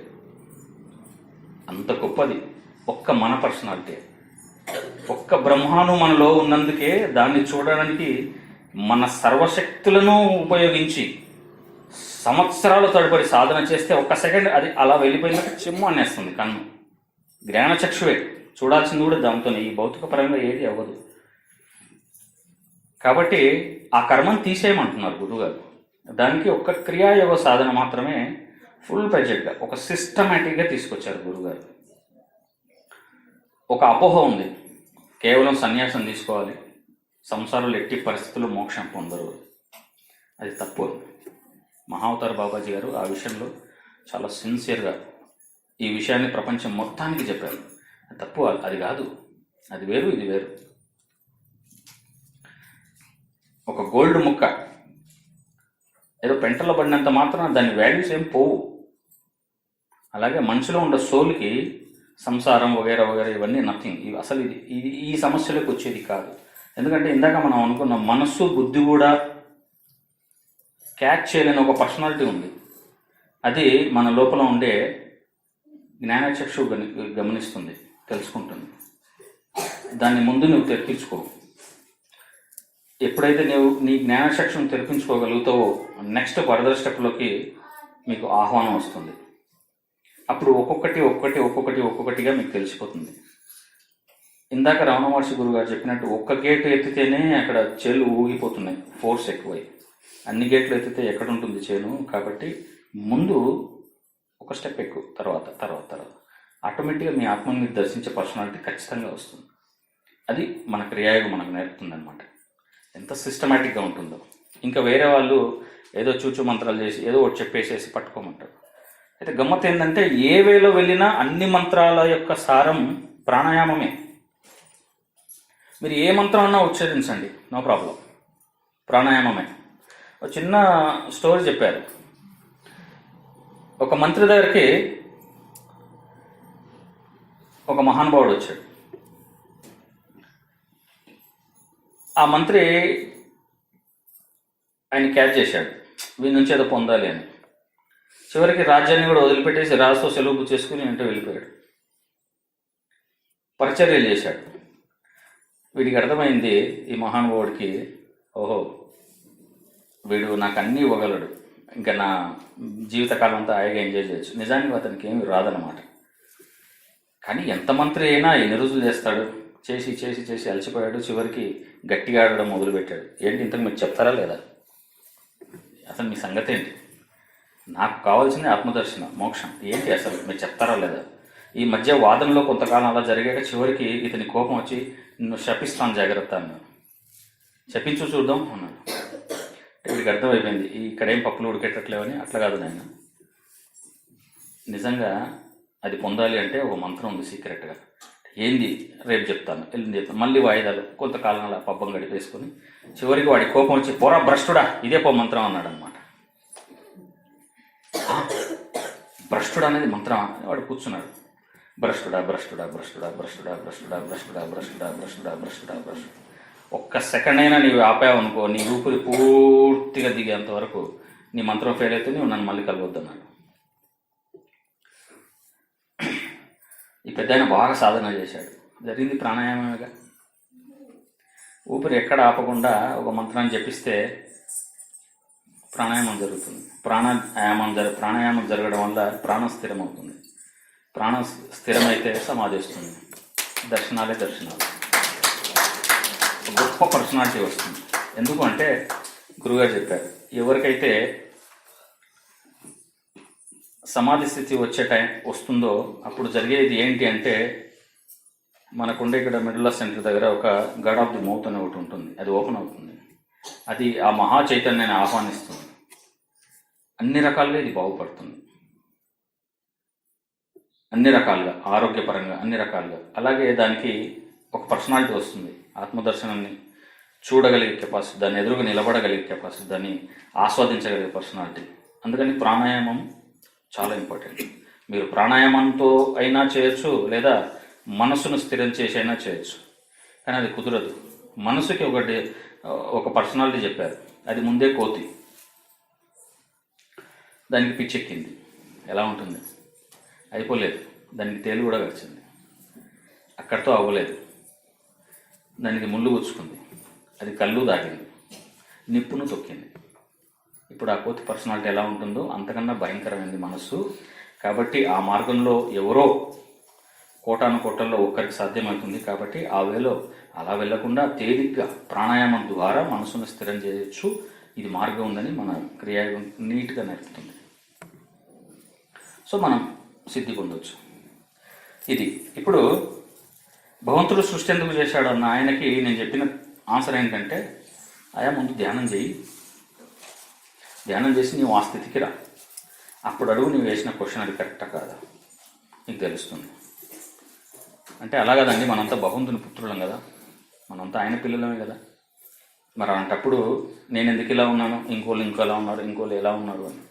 అంత గొప్పది ఒక్క మన పర్సనాలిటీ. ఒక్క బ్రహ్మాను మనలో ఉన్నందుకే దాన్ని చూడడానికి మన సర్వశక్తులను ఉపయోగించి సంవత్సరాల తదుపరి సాధన చేస్తే ఒక్క సెకండ్ అది అలా వెళ్ళిపోయినాక చిమ్ము అనేస్తుంది కన్ను. జ్ఞానచక్షువే చూడాల్సింది కూడా దాంతోనే. ఈ భౌతిక పరంగా ఏది అవ్వదు. కాబట్టి ఆ కర్మను తీసేయమంటున్నారు గురువుగారు. దానికి ఒక్క క్రియాయోగ సాధన మాత్రమే ఫుల్ ప్రెజెక్ట్గా ఒక సిస్టమేటిక్గా తీసుకొచ్చారు గురువుగారు. ఒక అపోహ ఉంది, కేవలం సన్యాసం తీసుకోవాలి, సంసారంలో ఎట్టి పరిస్థితుల్లో మోక్షం పొందరు. అది తప్పు. మహావతార్ బాబాజీ గారు ఆ విషయంలో చాలా సిన్సియర్గా ఈ విషయాన్ని ప్రపంచం మొత్తానికి చెప్పారు. అది తప్పు, అది కాదు, అది వేరు, ఇది వేరు. ఒక గోల్డ్ ముక్క ఏదో పెంటలో పడినంత మాత్రం దాని వాల్యూస్ ఏం పోవు. అలాగే మనిషిలో ఉన్న సోల్కి సంసారం వగైరా వగైరా ఇవన్నీ నథింగ్. ఇవి అసలు ఇది ఈ సమస్యలోకి వచ్చేది కాదు. ఎందుకంటే ఇందాక మనం అనుకున్న మనస్సు బుద్ధి కూడా క్యాచ్ చేయలేని ఒక పర్సనాలిటీ ఉంది. అది మన లోపల ఉండే జ్ఞానచక్షు గమనిస్తుంది, తెలుసుకుంటుంది. దాన్ని ముందు నువ్వు తెరిపించుకో. ఎప్పుడైతే నువ్వు నీ జ్ఞానచక్షును తెరిపించుకోగలుగుతావో నెక్స్ట్ ఫర్దర్ స్టెప్లోకి మీకు ఆహ్వానం వస్తుంది. అప్పుడు ఒక్కొక్కటిగా మీకు తెలిసిపోతుంది. ఇందాక రమణ మహర్షి గురువు గారు చెప్పినట్టు ఒక్క గేటు ఎత్తితేనే అక్కడ చేలు ఊగిపోతున్నాయి, ఫోర్స్ ఎక్కువై. అన్ని గేట్లు ఎత్తితే ఎక్కడ ఉంటుంది చేను? కాబట్టి ముందు ఒక స్టెప్ ఎక్కువ, తర్వాత ఆటోమేటిక్గా మీ ఆత్మని దర్శించే పర్సనాలిటీ ఖచ్చితంగా వస్తుంది. అది మన క్రియాయోగం మనకు నేర్పుతుంది అనమాట. ఎంత సిస్టమేటిక్గా ఉంటుందో. ఇంకా వేరే వాళ్ళు ఏదో చూచు మంత్రాలు చేసి ఏదో ఒకటి చెప్పేసేసి పట్టుకోమంటారు. అయితే గమ్మత్ ఏంటంటే ఏ వేలో వెళ్ళినా అన్ని మంత్రాల యొక్క సారం ప్రాణాయామమే. మీరు ఏ మంత్రం అన్నా ఉచ్చరించండి, నో ప్రాబ్లం, ప్రాణాయామమే. ఒక చిన్న స్టోరీ చెప్పారు. ఒక మంత్రి దగ్గరికి ఒక మహానుభావుడు వచ్చాడు. ఆ మంత్రి ఆయన క్యాచ్ చేశాడు, వీరి నుంచి ఏదో పొందాలి అని. చివరికి రాజ్యాన్ని కూడా వదిలిపెట్టేసి రాజుతో సెలవు చేసుకుని అంటే వెళ్ళిపోయాడు. పరిచర్యలు చేశాడు. వీడికి అర్థమైంది, ఈ మహానుభావుడికి, ఓహో వీడు నాకు అన్నీ ఇవ్వగలడు, ఇంకా నా జీవితకాలం అంతా హాయిగా ఎంజాయ్ చేయొచ్చు. నిజానికి అతనికి ఏమి రాదనమాట. కానీ ఎంత మంత్రి అయినా ఎన్ని రోజులు చేస్తాడు? చేసి చేసి చేసి అలసిపోయాడు. చివరికి గట్టిగా ఆడడం మొదలుపెట్టాడు. ఏంటి ఇంతకు మీరు చెప్తారా లేదా? అసలు మీ సంగతి ఏంటి? నాకు కావాల్సింది ఆత్మదర్శనం, మోక్షం. ఏంటి అసలు మీరు చెప్తారా లేదా? ఈ మధ్య వాదనలో కొంతకాలం అలా జరిగాక చివరికి ఇతని కోపం వచ్చి నిన్ను శపిస్తాను జాగ్రత్త అన్నాను. చెప్పించు చూద్దాం అన్నాడు. వీడికి అర్థమైపోయింది ఇక్కడేం పప్పులు ఉడికేటట్లేవని. అట్లా కాదు నాయన, నిజంగా అది పొందాలి అంటే ఒక మంత్రం ఉంది సీక్రెట్గా. ఏంది? రేపు చెప్తాను, ఎల్లుండి చెప్తాను. మళ్ళీ వాయిదాలు కొంతకాలం అలా పబ్బం గడిపేసుకొని చివరికి వాడి కోపం వచ్చి పోరా భ్రష్టుడా ఇదే పో మంత్రం అన్నాడు అనమాట. భ్రష్టుడు అనేది మంత్రం అని వాడు కూర్చున్నాడు. భ్రష్టుడా భ్రష్టుడా భ్రష్టుడా భ్రష్టుడా భ్రష్టుడా భ్రష్టుడా భ్రష్టుడా భ్రష్టుడా భ్రష్టుడా భ్రష్టుడా. ఒక్క సెకండ్ అయినా నీవు ఆపావనుకో, నీ ఊపిరి పూర్తిగా దిగేంత వరకు నీ మంత్రం ఫెయిల్ అయితే నువ్వు నన్ను మళ్ళీ కలవద్దన్నాడు. ఈ పెద్ద ఆయన బాగా సాధన చేశాడు. జరిగింది ప్రాణాయామమేగా. ఊపిరి ఎక్కడ ఆపకుండా ఒక మంత్రాన్ని జపిస్తే ప్రాణాయామం జరుగుతుంది. ప్రాణాయామం జరగడం వల్ల ప్రాణం స్థిరమవుతుంది. ప్రాణం స్థిరమైతే సమాధి వస్తుంది. దర్శనాలే దర్శనాలు. గొప్ప పర్సనాలిటీ వస్తుంది. ఎందుకు అంటే గురుగారు చెప్పారు, ఎవరికైతే సమాధి స్థితి వచ్చే టైం వస్తుందో అప్పుడు జరిగేది ఏంటి అంటే, మనకుండే ఇక్కడ మిడిల్ సెంటర్ దగ్గర ఒక గాడ్ ఆఫ్ ది మౌత్ అని ఒకటి ఉంటుంది. అది ఓపెన్ అవుతుంది. అది ఆ మహా చైతన్యాన్ని ఆహ్వానిస్తుంది. అన్ని రకాలుగా ఇది బాగుపడుతుంది, అన్ని రకాలుగా, ఆరోగ్యపరంగా అన్ని రకాలుగా. అలాగే దానికి ఒక పర్సనాలిటీ వస్తుంది. ఆత్మదర్శనాన్ని చూడగలిగే కెపాసిటీ, దాన్ని ఎదురుగా నిలబడగలిగే కెపాసిటీ, దాన్ని ఆస్వాదించగలిగే పర్సనాలిటీ. అందుకని ప్రాణాయామం చాలా ఇంపార్టెంట్. మీరు ప్రాణాయామంతో అయినా చేయొచ్చు, లేదా మనసును స్థిరం చేసి అయినా చేయొచ్చు. కానీ అది కుదరదు. మనసుకి ఒక పర్సనాలిటీ చెప్పారు. అది ముందే కోతి, దానికి పిచ్చెక్కింది. ఎలా ఉంటుంది? అయిపోలేదు. దానికి తేలు కూడా గడిచింది. అక్కడితో అవ్వలేదు. దానికి ముళ్ళు గుచ్చుకుంది. అది కళ్ళు దాగింది, నిప్పును తొక్కింది. ఇప్పుడు ఆ కోతి పర్సనాలిటీ ఎలా ఉంటుందో అంతకన్నా భయంకరమైంది మనస్సు. కాబట్టి ఆ మార్గంలో ఎవరో కోటాను కోటల్లో ఒక్కరికి సాధ్యమవుతుంది. కాబట్టి ఆ వేలో అలా వెళ్లకుండా తేలిగ్గా ప్రాణాయామం ద్వారా మనసును స్థిరం చేయొచ్చు. ఇది మార్గం ఉందని మన క్రియాయోగం నీట్గా నేర్పుతుంది. సో మనం సిద్ధి పొందవచ్చు. ఇది ఇప్పుడు భగవంతుడు సృష్టి ఎందుకు చేశాడు అన్న ఆయనకి నేను చెప్పిన ఆన్సర్ ఏంటంటే, ఆయా ముందు ధ్యానం చేయి, ధ్యానం చేసి నీవు ఆ స్థితికి రా. అప్పుడు అడుగు నువ్వు వేసిన క్వశ్చన్ అది కరెక్టా కాదా నీకు తెలుస్తుంది. అంటే అలా కదండి, మనంతా భగవంతుని పుత్రులం కదా, మనంతా ఆయన పిల్లలమే కదా. మరి అలాంటప్పుడు నేను ఎందుకు ఇలా ఉన్నాను, ఇంకోళ్ళు ఎలా ఉన్నారు, ఇంకోళ్ళు ఎలా ఉన్నారు అని.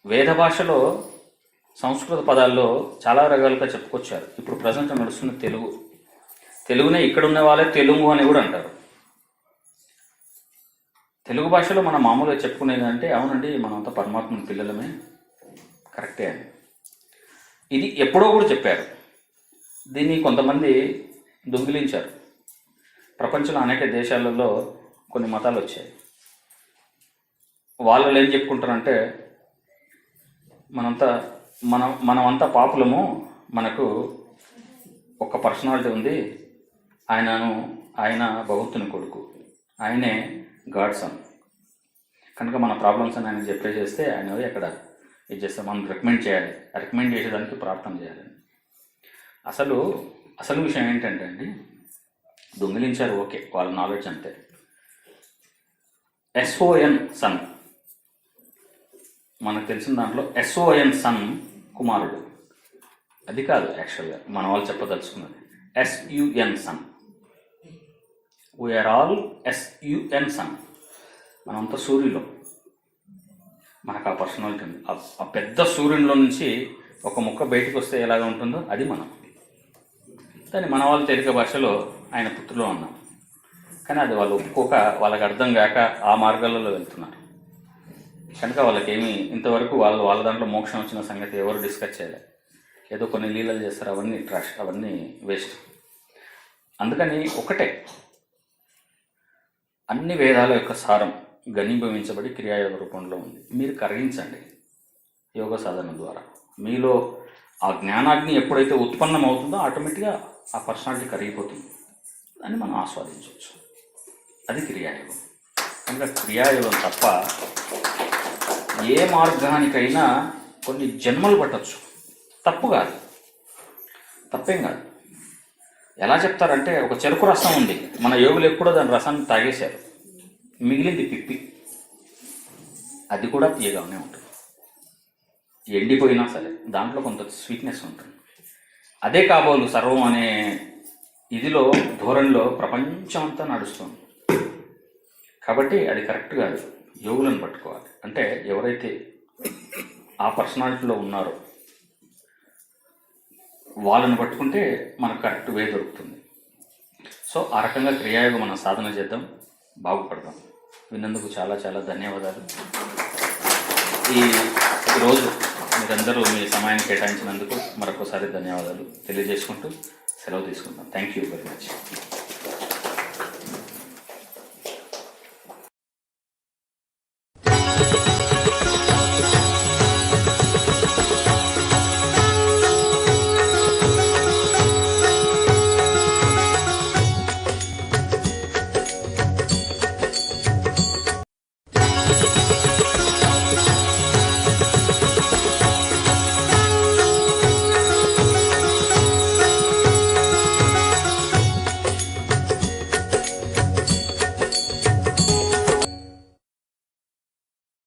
వేద భాషలో సంస్కృత పదాల్లో చాలా రకాలుగా చెప్పుకొచ్చారు. ఇప్పుడు ప్రజెంట్ నడుస్తున్న తెలుగునే ఇక్కడ ఉన్న వాళ్ళే తెలుగు అని కూడా అంటారు. తెలుగు భాషలో మనం మామూలుగా చెప్పుకునేది అంటే, అవునండి మనంతా పరమాత్మని పిల్లలమే, కరెక్టే అని. ఇది ఎప్పుడో కూడా చెప్పారు. దీన్ని కొంతమంది దొంగిలించారు. ప్రపంచంలో అనేక దేశాలలో కొన్ని మతాలు వచ్చాయి. వాళ్ళు ఏం చెప్పుకుంటారంటే, మనమంతా పాపులము, మనకు ఒక పర్సనాలిటీ ఉంది, ఆయన భగవంతుని కొడుకు, ఆయనే గాడ్ సన్, కనుక మన ప్రాబ్లమ్స్ అని ఆయన చెప్పేసేస్తే ఆయన ఎక్కడ ఇది చేస్తాం, మనం రికమెండ్ చేయాలి, రికమెండ్ చేసేదానికి ప్రార్థన చేయాలి. అసలు విషయం ఏంటంటే అండి, దొంగిలించారు ఓకే, వాళ్ళ నాలెడ్జ్ అంతే. SON సన్, మనకు తెలిసిన దాంట్లో SON సన్ కుమారుడు, అది కాదు యాక్చువల్గా మన వాళ్ళు చెప్పదలుచుకున్నది. SUN sun, we are all SUN sun. మనంతా సూర్యులో, మనకు ఆ పర్సనాలిటీ ఉంది. ఆ పెద్ద సూర్యునిలో నుంచి ఒక ముక్క బయటకు వస్తే ఎలాగ ఉంటుందో అది మనం. కానీ మన వాళ్ళు తేలిక భాషలో ఆయన పుత్రులు అన్నాం. కానీ అది వాళ్ళు ఒప్పుకోక, వాళ్ళకి అర్థం కాక ఆ మార్గాలలో వెళ్తున్నారు. కనుక వాళ్ళకేమీ ఇంతవరకు వాళ్ళ దాంట్లో మోక్షం వచ్చిన సంగతి ఎవరు డిస్కస్ చేయలేదు. ఏదో కొన్ని లీలలు చేస్తారు, అవన్నీ ట్రాష్, అవన్నీ వేస్ట్. అందుకని ఒకటే, అన్ని వేదాల యొక్క సారం ఘనీభవించబడి క్రియాయోగ రూపంలో ఉంది. మీరు కరిగించండి యోగ సాధన ద్వారా. మీలో ఆ జ్ఞానాగ్ని ఎప్పుడైతే ఉత్పన్నం అవుతుందో ఆటోమేటిక్గా ఆ పర్సనాలిటీ కరిగిపోతుంది. దాన్ని మనం ఆస్వాదించవచ్చు. అది క్రియాయోగం. కనుక క్రియాయోగం తప్ప ఏ మార్గానికైనా కొన్ని జన్మలు పట్టచ్చు. తప్పు కాదు, తప్పేం కాదు. ఎలా చెప్తారంటే ఒక చెరుకు రసం ఉంది, మన యోగులు ఎప్పుడో దాని రసాన్ని తాగేశారు, మిగిలింది పిప్పి, అది కూడా తీయగానే ఉంటుంది. ఎండిపోయినా సరే దాంట్లో కొంత స్వీట్నెస్ ఉంటుంది. అదే కాబోలు సర్వం అనే ఇదిలో ధోరణిలో ప్రపంచం అంతా నడుస్తుంది. కాబట్టి అది కరెక్ట్ కాదు, యోగులను పట్టుకోవాలి. అంటే ఎవరైతే ఆ పర్సనాలిటీలో ఉన్నారో వాళ్ళని పట్టుకుంటే మనకు కరెక్ట్ వే దొరుకుతుంది. సో ఆ రకంగా క్రియాయోగం మనం సాధన చేద్దాం, బాగుపడదాం. విన్నందుకు చాలా చాలా ధన్యవాదాలు. ఈరోజు మీరందరూ మీ సమయాన్ని కేటాయించినందుకు మరొకసారి ధన్యవాదాలు తెలియజేసుకుంటూ సెలవు తీసుకుంటాం. Thank you very much.